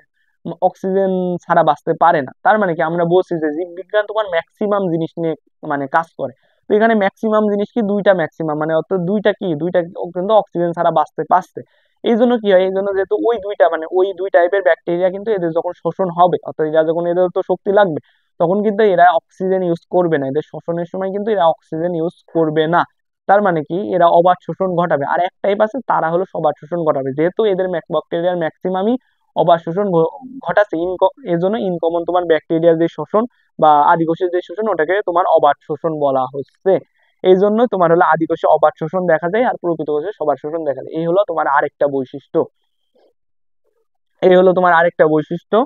অক্সিজেন ছাড়া বাঁচতে পারে না। তার মানে কি আমরা বলছি যে জীববিজ্ঞান তোমার ম্যাক্সিমাম জিনিস নিয়ে মানে কাজ করে। তো এখানে ম্যাক্সিমাম জিনিস কি, দুইটা ম্যাক্সিমাম, মানে অর্থাৎ দুইটা কি, দুইটা কিন্তু অক্সিজেন ছাড়া বাঁচতে পারছে। এই জন্য কি হয়, এই জন্য যেহেতু ওই দুইটা মানে ওই দুই টাইপের ব্যাকটেরিয়া কিন্তু এদের যখন শোষণ হবে, অর্থাৎ এরা যখন, এদের তো শক্তি লাগবে, তখন কিন্তু এরা অক্সিজেন ইউজ করবে না, এদের শোষণের সময় কিন্তু এরা অক্সিজেন ইউজ করবে না। তার মানে কি এরা অবাধ শোষণ ঘটাবে। আর এক টাইপ আছে তারা হলো সবাদ শোষণ ঘটাবে, যেহেতু এদের ব্যাকটেরিয়ার ম্যাক্সিমামই অবাধ শোষণ ঘটাচ্ছে, এজন্য ইনকমন তোমার ব্যাকটেরিয়ার যে শোষণ বা আদিকোষের যে শোষণ ওটাকে তোমার অবাধ শোষণ বলা হচ্ছে। এই জন্য তোমার হলো আদিকোষে অবাধ শোষণ দেখা যায় আর প্রকৃত কোষে সবাদ শোষণ দেখা যায়। এই হলো তোমার আরেকটা বৈশিষ্ট্য, এই হলো তোমার আরেকটা বৈশিষ্ট্য।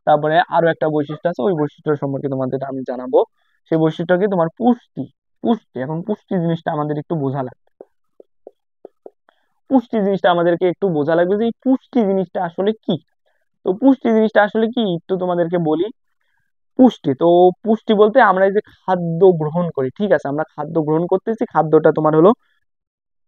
তারপরে আরো একটা বৈশিষ্ট্য আছে, ওই বৈশিষ্ট্য সম্পর্কে তোমাদের আমি জানাবো। সেই বৈশিষ্ট্যকে তোমার পুষ্টি। পুষ্টি, এখন পুষ্টি জিনিসটা আমাদের একটু বোঝা লাগবে, পুষ্টি জিনিসটা আমাদেরকে একটু বোঝা লাগবে যে এই পুষ্টি জিনিসটা আসলে কি। তো পুষ্টি জিনিসটা আসলে কি তো তোমাদেরকে বলি। পুষ্টি, তো পুষ্টি বলতে আমরা এই যে খাদ্য গ্রহণ করি, ঠিক আছে, আমরা খাদ্য গ্রহণ করতেছি, খাদ্যটা তোমার হলো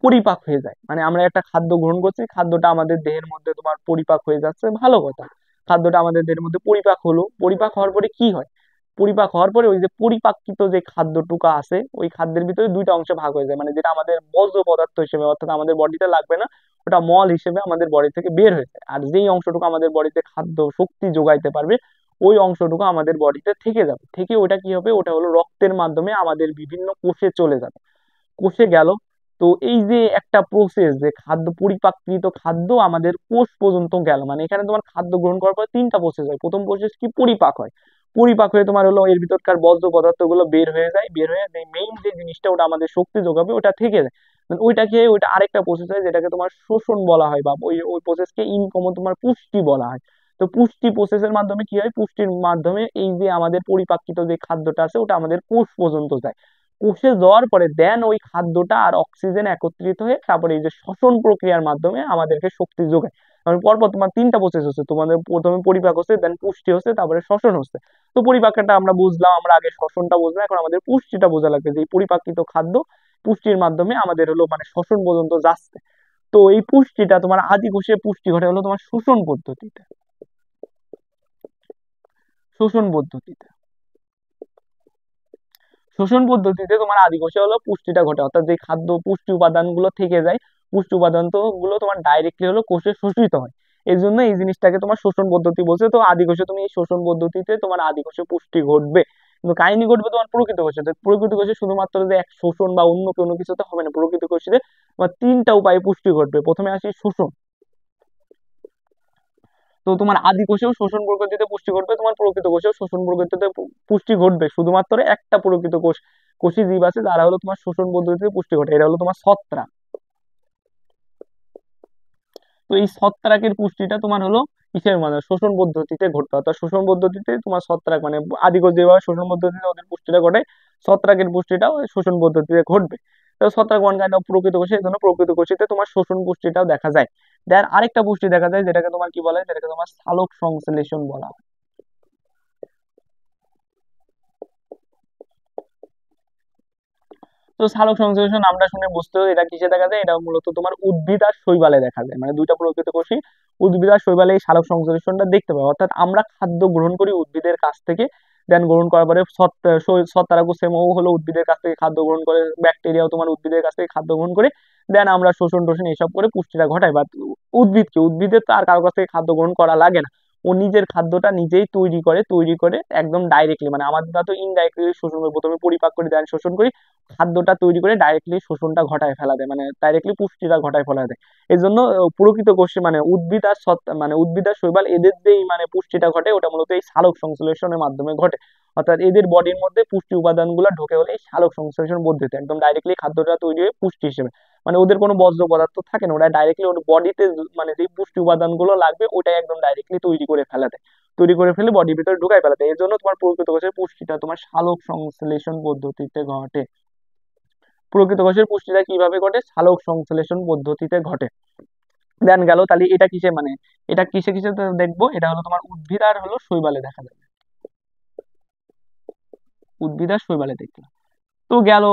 পরিপাক হয়ে যায়, মানে আমরা একটা খাদ্য গ্রহণ করছি, খাদ্যটা আমাদের দেহের মধ্যে তোমার পরিপাক হয়ে যাচ্ছে, ভালো কথা। খাদ্যটা আমাদের দেহের মধ্যে পরিপাক হলো, পরিপাক হওয়ার পরে কি হয়, পরিপাক হওয়ার পরে ওই যে পরিপাকৃত যে খাদ্যটুকু আছে ওই খাদ্যের ভিতরে দুইটা অংশে ভাগ হয়ে যায়, মানে যেটা আমাদের বর্জ্য পদার্থ হিসেবে অর্থাৎ আমাদের বডিতে লাগবে না, ওটা মল হিসেবে আমাদের বডি থেকে বের হয়ে যায়। আর যেই অংশটুকু আমাদের বডিতে খাদ্য শক্তি যোগাইতে পারবে ওই অংশটুকু আমাদের বডিতে থেকে যাবে, থেকে ওটা কি হবে, ওটা হলো রক্তের মাধ্যমে আমাদের বিভিন্ন কোষে চলে যাবে, কোষে গেল। তো এই যে একটা প্রসেস, যে খাদ্য পরিপাকৃত খাদ্য আমাদের কোষ পর্যন্ত গেল, মানে এখানে তোমার খাদ্য গ্রহণ করার পর তিনটা প্রসেস হয়। প্রথম প্রসেস কি, পরিপাক হয়, পরিপাক হয়ে তোমার হলো এর ভিতরকার বর্জ্য পদার্থ গুলো বের হয়ে যায়, বের হয়ে মেইন যে জিনিসটা ওটা আমাদের শক্তি যোগাবে ওটা থেকে যায়। ওইটা খেয়ে ওইটা আরেকটা প্রসেস হয় যেটাকে তোমার শোষণ বলা হয়, বা ওই ওই প্রসেসকে ইনকমন তোমার পুষ্টি বলা হয়। তো পুষ্টি প্রসেসের মাধ্যমে কি হয়, পুষ্টির মাধ্যমে এই যে আমাদের পরিপাকৃত যে খাদ্যটা আছে ওটা আমাদের কোষ পর্যন্ত যায়, কোষে যাওয়ার পরে দেন ওই খাদ্যটা আর অক্সিজেন একত্রিত হয়ে তারপরে এই যে শ্বসন প্রক্রিয়ার মাধ্যমে আমাদেরকে শক্তি যোগায়। কারণ পরপর তোমার তিনটা প্রসেস হচ্ছে, তোমাদের প্রথমে পরিপাক হচ্ছে, দেন পুষ্টি হচ্ছে, তারপরে শ্বসন হচ্ছে। তো পরিপাকটা আমরা বুঝলাম, আমরা আগে শ্বসনটা বুঝলাম, এখন আমাদের পুষ্টিটা বোঝা লাগবে যে এই পরিপাকিত খাদ্য পুষ্টির মাধ্যমে আমাদের হলো মানে শ্বসন পর্যন্ত যাচ্ছে। তো এই পুষ্টিটা তোমার আদি কোষে পুষ্টি ঘটে হলো তোমার শোষণ পদ্ধতিতে, শোষণ পদ্ধতিতে, শোষণ পদ্ধতিতে তোমার আদি কোষে হলো পুষ্টিটা ঘটে, অর্থাৎ যে খাদ্য পুষ্টি উপাদান গুলো থেকে যায়, পুষ্টি উপাদান তো গুলো তোমার ডাইরেক্টলি হলো কোষে শোষিত হয়। এই জন্য এই জিনিসটাকে তোমার শোষণ পদ্ধতি বলছে। তো আদি কোষে তুমি এই শোষণ পদ্ধতিতে তোমার আদি কোষে পুষ্টি ঘটবে, কিন্তু কাহিনী ঘটবে তোমার প্রকৃত কোষে। তো প্রকৃত কোষে শুধুমাত্র যে এক শোষণ বা অন্য কোনো কিছুতে হবে না, প্রকৃত কোষে তোমার তিনটা উপায়ে পুষ্টি ঘটবে। প্রথমে আসি শোষণ, তো তোমার আদি কোষেও শোষণ প্রকৃতিতে পুষ্টি ঘটবে, তোমার প্রকৃত কোষেও শোষণ প্রকৃতিতে পুষ্টি ঘটবে, শুধুমাত্র একটা প্রকৃত কোষী জীব আছে যারা হলো তোমার শোষণ পদ্ধতিতে পুষ্টি ঘটে, এটা হলো তোমার ছত্রাক। তো এই ছত্রাকের পুষ্টিটা তোমার হলো কিসের মানে শোষণ পদ্ধতিতে ঘটবে, অর্থাৎ শোষণ পদ্ধতিতে তোমার ছত্রাক মানে আদিকোষ যেভাবে শোষণ পদ্ধতিতে ওদের পুষ্টিটা ঘটে, ছত্রাকের পুষ্টিটাও শোষণ পদ্ধতিতে ঘটবে। তো ছত্রাক ওয়ান কাইন্ড অফ প্রকৃত কোষে, এই জন্য প্রকৃত কোষিতে তোমার শোষণ পুষ্টিটাও দেখা যায়। দেন আরেকটা পুষ্টি দেখা যায় যেটাকে তোমার কি বলে, যেটাকে তোমার সালোক সংশ্লেষণ বলা হয়। তো সালোক সংশ্লেষণ আমরা শুনে বুঝতে হবে এটা কিসে দেখা যায়, এটা মূলত তোমার উদ্ভিদ আর শৈবালে দেখা যায়, মানে দুইটা প্রকৃত কোষই উদ্ভিদ আর শৈবালে এই সালোক সংশ্লেষণটা দেখতে পাবো। অর্থাৎ আমরা খাদ্য গ্রহণ করি উদ্ভিদের কাছ থেকে, দেন গ্রহণ করার পরে ছত্রাকোসেমও হলো উদ্ভিদের কাছ থেকে খাদ্য গ্রহণ করে, ব্যাকটেরিয়াও তোমার উদ্ভিদের কাছ থেকে খাদ্য গ্রহণ করে, দেন আমরা শোষণ টোষণ এইসব করে পুষ্টিটা ঘটাই। বা উদ্ভিদের তো আর কারো কাছ থেকে খাদ্য গ্রহণ করা লাগে না, ও নিজের খাদ্যটা নিজেই তৈরি করে একদম ডাইরেক্টলি, মানে আমাদের তো ইনডাইরেক্টলি শোষণ করে, প্রথমে পরিপাক করি দেন শোষণ করি, খাদ্যটা তৈরি করে ডাইরেক্টলি শোষণটা ঘটায় ফেলা দেয়, মানে ডাইরেক্টলি পুষ্টিটা ঘটায় ফেলা দেয়। এই জন্য প্রকৃত কোষে মানে উদ্ভিদ আর শৈবাল এদের যেই মানে পুষ্টিটা ঘটে ওটা মূলত এই সালোক সংশ্লেষণের মাধ্যমে ঘটে। অর্থাৎ এদের বডির মধ্যে পুষ্টি উপাদানগুলো ঢোকে হলে এই সালোক সংশ্লেষণ পদ্ধতিতে একদম ডাইরেক্টলি খাদ্যটা তৈরি হয়ে পুষ্টি হিসেবে, মানে ওদের কোনো বর্জ্য পদার্থ থাকে না, ওরা ডাইরেক্টলি ওর বডিতে মানে যে পুষ্টি উপাদানগুলো লাগবে ওটাই একদম ডাইরেক্টলি তৈরি করে ফেলা দেয়, তৈরি করে ফেলে বডির ভিতরে ঢুকাই ফেলা দেয়। এই জন্য তোমার প্রকৃত কোষের পুষ্টিটা তোমার সালোক সংশ্লেষণ পদ্ধতিতে ঘটে। প্রকৃত কোষের পুষ্টিটা কিভাবে ঘটে, সালোক সংশ্লেষণ পদ্ধতিতে ঘটে। দেন গেল তাহলে এটা কিসে মানে এটা কিসে কিসে দেখবো, এটা হলো তোমার উদ্ভিদ আর হলো শৈবালে দেখা যাবে, উদ্ভিদ আর শৈবালে দেখলাম। তো গেল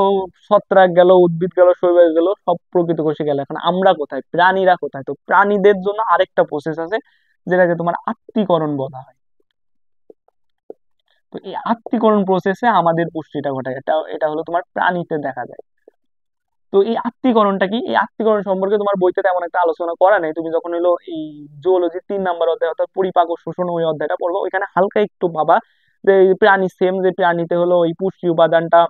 ছত্রাক গেল, উদ্ভিদ গেল, শৈবাল গেল, সব প্রকৃত কোষে গেল। এখন আমরা কোথায়, প্রাণীরা কোথায়? তো প্রাণীদের জন্য আরেকটা প্রসেস আছে যেটাকে তোমার আত্তীকরণ বলা হয়। তো এই আত্তীকরণ প্রসেসে আমাদের পুষ্টিটা ঘটায়, এটা এটা হলো তোমার প্রাণীতে দেখা যায়। তো এই আত্তীকরণটা কি, এই আত্তীকরণ সম্পর্কে তোমার বইতে তেমন একটা আলোচনা করা নেই, তুমি যখন হলো এই জুওলজি 3 নম্বর অধ্যায় অর্থাৎ পরিপাক ও শোষণ ওই অধ্যায়টা পড়বো, ওইখানে হালকা একটু পাবা যে এই প্রাণী সেম, যে প্রাণীতে হলো ওই পুষ্টি উপাদানটা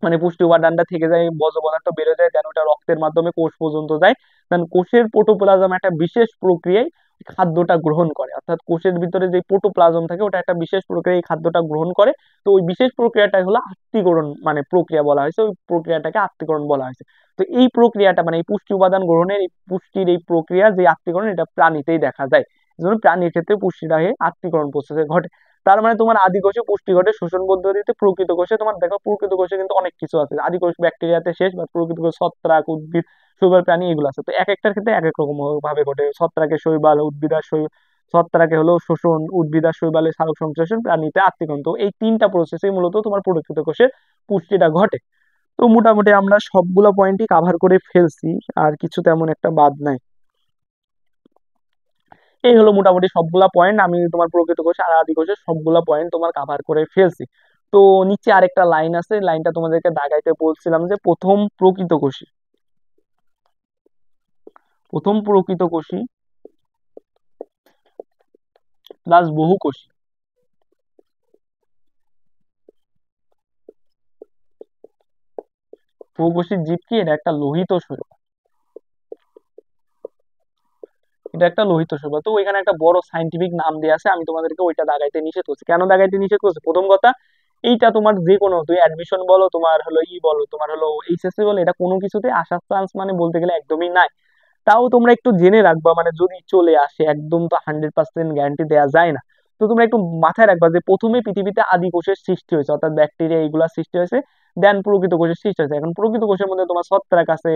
মানে পুষ্টি উপাদানটা থেকে যায়, বর্জ্য পদার্থ বেড়ে যায়, দেন ওটা রক্তের মাধ্যমে কোষ পর্যন্ত যায়, দেন কোষের প্রোটোপ্লাজম একটা বিশেষ প্রক্রিয়ায় খাদ্যটা গ্রহণ করে, অর্থাৎ কোষের ভিতরে যে প্রোটোপ্লাজম থাকে ওটা একটা বিশেষ প্রক্রিয়ায় খাদ্যটা গ্রহণ করে। তো ওই বিশেষ প্রক্রিয়াটাই হলো আত্তীকরণ মানে প্রক্রিয়া বলা হয়েছে, ওই প্রক্রিয়াটাকে আত্তীকরণ বলা হয়েছে। তো এই প্রক্রিয়াটা মানে এই পুষ্টি উপাদান গ্রহণের এই পুষ্টির এই প্রক্রিয়া যে আত্তীকরণ, এটা প্রাণীতেই দেখা যায়। এই জন্য প্রাণীর ক্ষেত্রে পুষ্টিটা আত্তীকরণ প্রসেসে ঘটে। তার মানে তোমার আদি কোষে পুষ্টি ঘটে শোষণ পদ্ধতিতে, প্রকৃত কোষে তোমার দেখো প্রকৃত কোষে কিন্তু অনেক কিছু আছে, আদি কোষ ব্যাকটেরিয়াতে শেষ, বা প্রকৃত কোষ ছত্রাক, উদ্ভিদ, শৈবাল, প্রাণী এগুলো আছে। তো এক একটার ক্ষেত্রে এক এক রকম ভাবে ঘটে, ছত্রাকে শৈবাল, উদ্ভিদ আর ছত্রাকে হলো শোষণ, উদ্ভিদ আর শৈবালে সালোক সংশ্লেষণ, প্রাণীতে আত্তীকরণ। তো এই 3টা প্রসেসে মূলত তোমার প্রকৃত কোষের পুষ্টিটা ঘটে। তো মোটামুটি আমরা সবগুলো পয়েন্টই কাভার করে ফেলছি, আর কিছু তেমন একটা বাদ নাই। এই হলো মোটামুটি সবগুলা পয়েন্ট, আমি তোমার প্রকৃত কোষ আর আদি কোষের সবগুলা পয়েন্ট তোমার কাভার করে ফেলছি। তো নিচে আরেকটা লাইন আছে, লাইনটা তোমাদেরকে দাগাইতে বলছিলাম যে প্রথম প্রকৃত কোষী প্লাস বহু কোষী, বহুকোষী জীব কি, এটা একটা লোহিত শৈবাল, এটা একটা লোহিত শৈবাল। তো ওইখানে একটা বড় সাইন্টিফিক নাম দেওয়া আছে, আমি তোমাদেরকে ওইটা দাগাইতে নিষেধ করছি। কেন দাগাইতে নিষেধ করছি, প্রথম কথা এইটা তোমার যে কোনো তুই অ্যাডমিশন বলো, তোমার হলো বলো, তোমার হলো এইচএসসি বলো, এটা কোনো কিছুতে আসার চান্স মানে বলতে গেলে একদমই নাই। তাও তোমরা একটু জেনে রাখবা, মানে যদি চলে আসে, একদম তো 100% গ্যারান্টি দেওয়া যায় না। তো তোমরা একটু মাথায় রাখবা যে প্রথমে পৃথিবীতে আদি কোষের সৃষ্টি হয়েছে, অর্থাৎ ব্যাকটেরিয়া এইগুলা সৃষ্টি হয়েছে, দেন প্রকৃত কোষের সৃষ্টি হয়েছে। এখন প্রকৃত কোষের মধ্যে তোমার ছত্রাক আছে,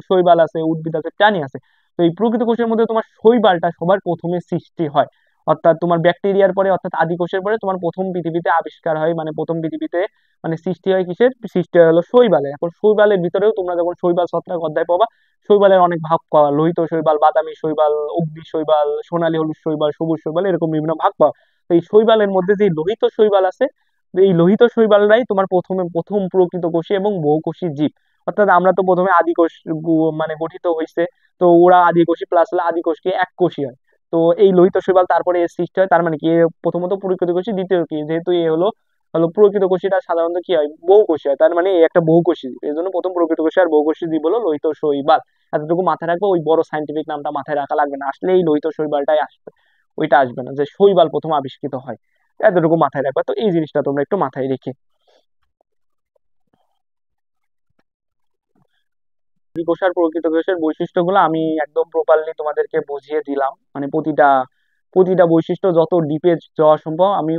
শৈবাল আছে, উদ্ভিদ আছে, প্রাণী আছে। তো এই প্রকৃত কোষের মধ্যে তোমার শৈবালটা সবার প্রথমে সৃষ্টি হয়, অর্থাৎ তোমার ব্যাকটেরিয়ার পরে অর্থাৎ আদি কোষের পরে তোমার প্রথম পৃথিবীতে আবিষ্কার হয়, মানে প্রথম পৃথিবীতে মানে সৃষ্টি হয় কিসের, সৃষ্টি হয় হলো শৈবালের। এখন শৈবালের ভিতরেও তোমরা যখন শৈবাল ছত্রাক অধ্যায় পাবা, শৈবালের অনেক ভাগ পাওয়া, লোহিত শৈবাল, বাদামি শৈবাল, অগ্নি শৈবাল, সোনালী হলুদ শৈবাল, সবুজ শৈবাল, এরকম বিভিন্ন ভাগ পাওয়া। তো এই শৈবালের মধ্যে যে লোহিত শৈবাল আছে, এই লোহিত শৈবালরাই তোমার প্রথম প্রকৃত কোষী এবং বহুকোষী জীব। অর্থাৎ আমরা তো প্রথমে আদি কোষ মানে গঠিত হয়েছে, তো ওরা আদি কোষী প্লাস হলে আদি কোষকে এক কোষী হয়। তো এই লোহিত শৈবাল তারপরে এর সৃষ্টি হয়, তার মানে কি প্রথমত প্রকৃত কোষী, দ্বিতীয় কি যেহেতু এ হলো হলো প্রকৃত কোষীটা সাধারণত কি হয়, বহুকোষী হয়, তার মানে এই একটা বহুকোষী জীব। এই জন্য প্রথম প্রকৃত কোষী আর বহুকোষী জীব হলো লোহিত শৈবাল। এতটুকু মাথায় রাখবো, ওই বড় সাইন্টিফিক নামটা মাথায় রাখা লাগবে না, আসলে এই লোহিত শৈবালটাই আসবে। ওইটা আসবে না, যে শৈবাল প্রথম আবিষ্কৃত হয়। এতটুকু মাথায় রাখবা, তো এই জিনিসটা তোমরা একটু মাথায় রেখে। কোষ আর প্রকৃত কোষের বৈশিষ্ট্যগুলো আমি একদম প্রপারলি তোমাদেরকে বুঝিয়ে দিলাম, মানে প্রতিটা প্রতিটা বৈশিষ্ট্য যত ডিপে যাওয়া সম্ভব আমি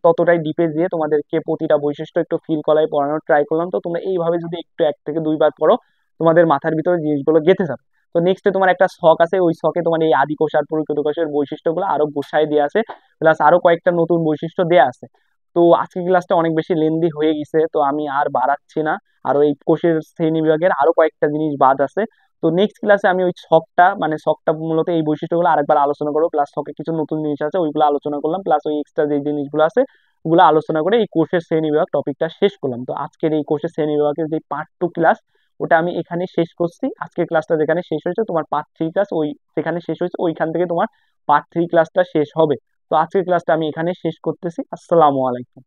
ততটাই ডিপে দিয়ে তোমাদেরকে প্রতিটা বৈশিষ্ট্য একটু ফিল করাই পড়ানোর ট্রাই করলাম। তো তোমরা এইভাবে যদি একটু 1 থেকে 2 বার পড়ো, তোমাদের মাথার ভিতরে জিনিসগুলো গেঁথে যাবে। তো নেক্সটে তোমার একটা শখ আছে, ওই শখে তোমার এই আদি কোষ আর প্রকৃত কোষের বৈশিষ্ট্যগুলো আরো গুছাই দেওয়া আছে, প্লাস আরো কয়েকটা নতুন বৈশিষ্ট্য দেওয়া আছে। তো আজকের ক্লাসটা অনেক বেশি লেন্দি হয়ে গেছে, তো আমি আর বাড়াচ্ছি না। আরো এই কোষের শ্রেণী বিভাগের আরো কয়েকটা জিনিস বাদ আছে। তো নেক্সট ক্লাসে আমি ওই ছকটা, মানে ছকটা মূলত এই বৈশিষ্ট্যগুলো আরেকবার আলোচনা করবো, প্লাস ছকে কিছু নতুন জিনিস আছে ওইগুলো আলোচনা করলাম, প্লাস ওই এক্সট্রা যে জিনিসগুলো আছে ওগুলো আলোচনা করে এই কোষের শ্রেণী বিভাগ টপিকটা শেষ করলাম। তো আজকের এই কোষের শ্রেণী বিভাগের যে পার্ট 2 ক্লাস, ওটা আমি এখানে শেষ করছি। আজকের ক্লাসটা যেখানে শেষ হয়েছে, তোমার পার্ট 3 ক্লাস ওই যেখানে শেষ হয়েছে ওইখান থেকে তোমার পার্ট 3 ক্লাসটা শেষ হবে। তো আজকের ক্লাসটা আমি এখানে শেষ করতেছি। আসসালামু আলাইকুম।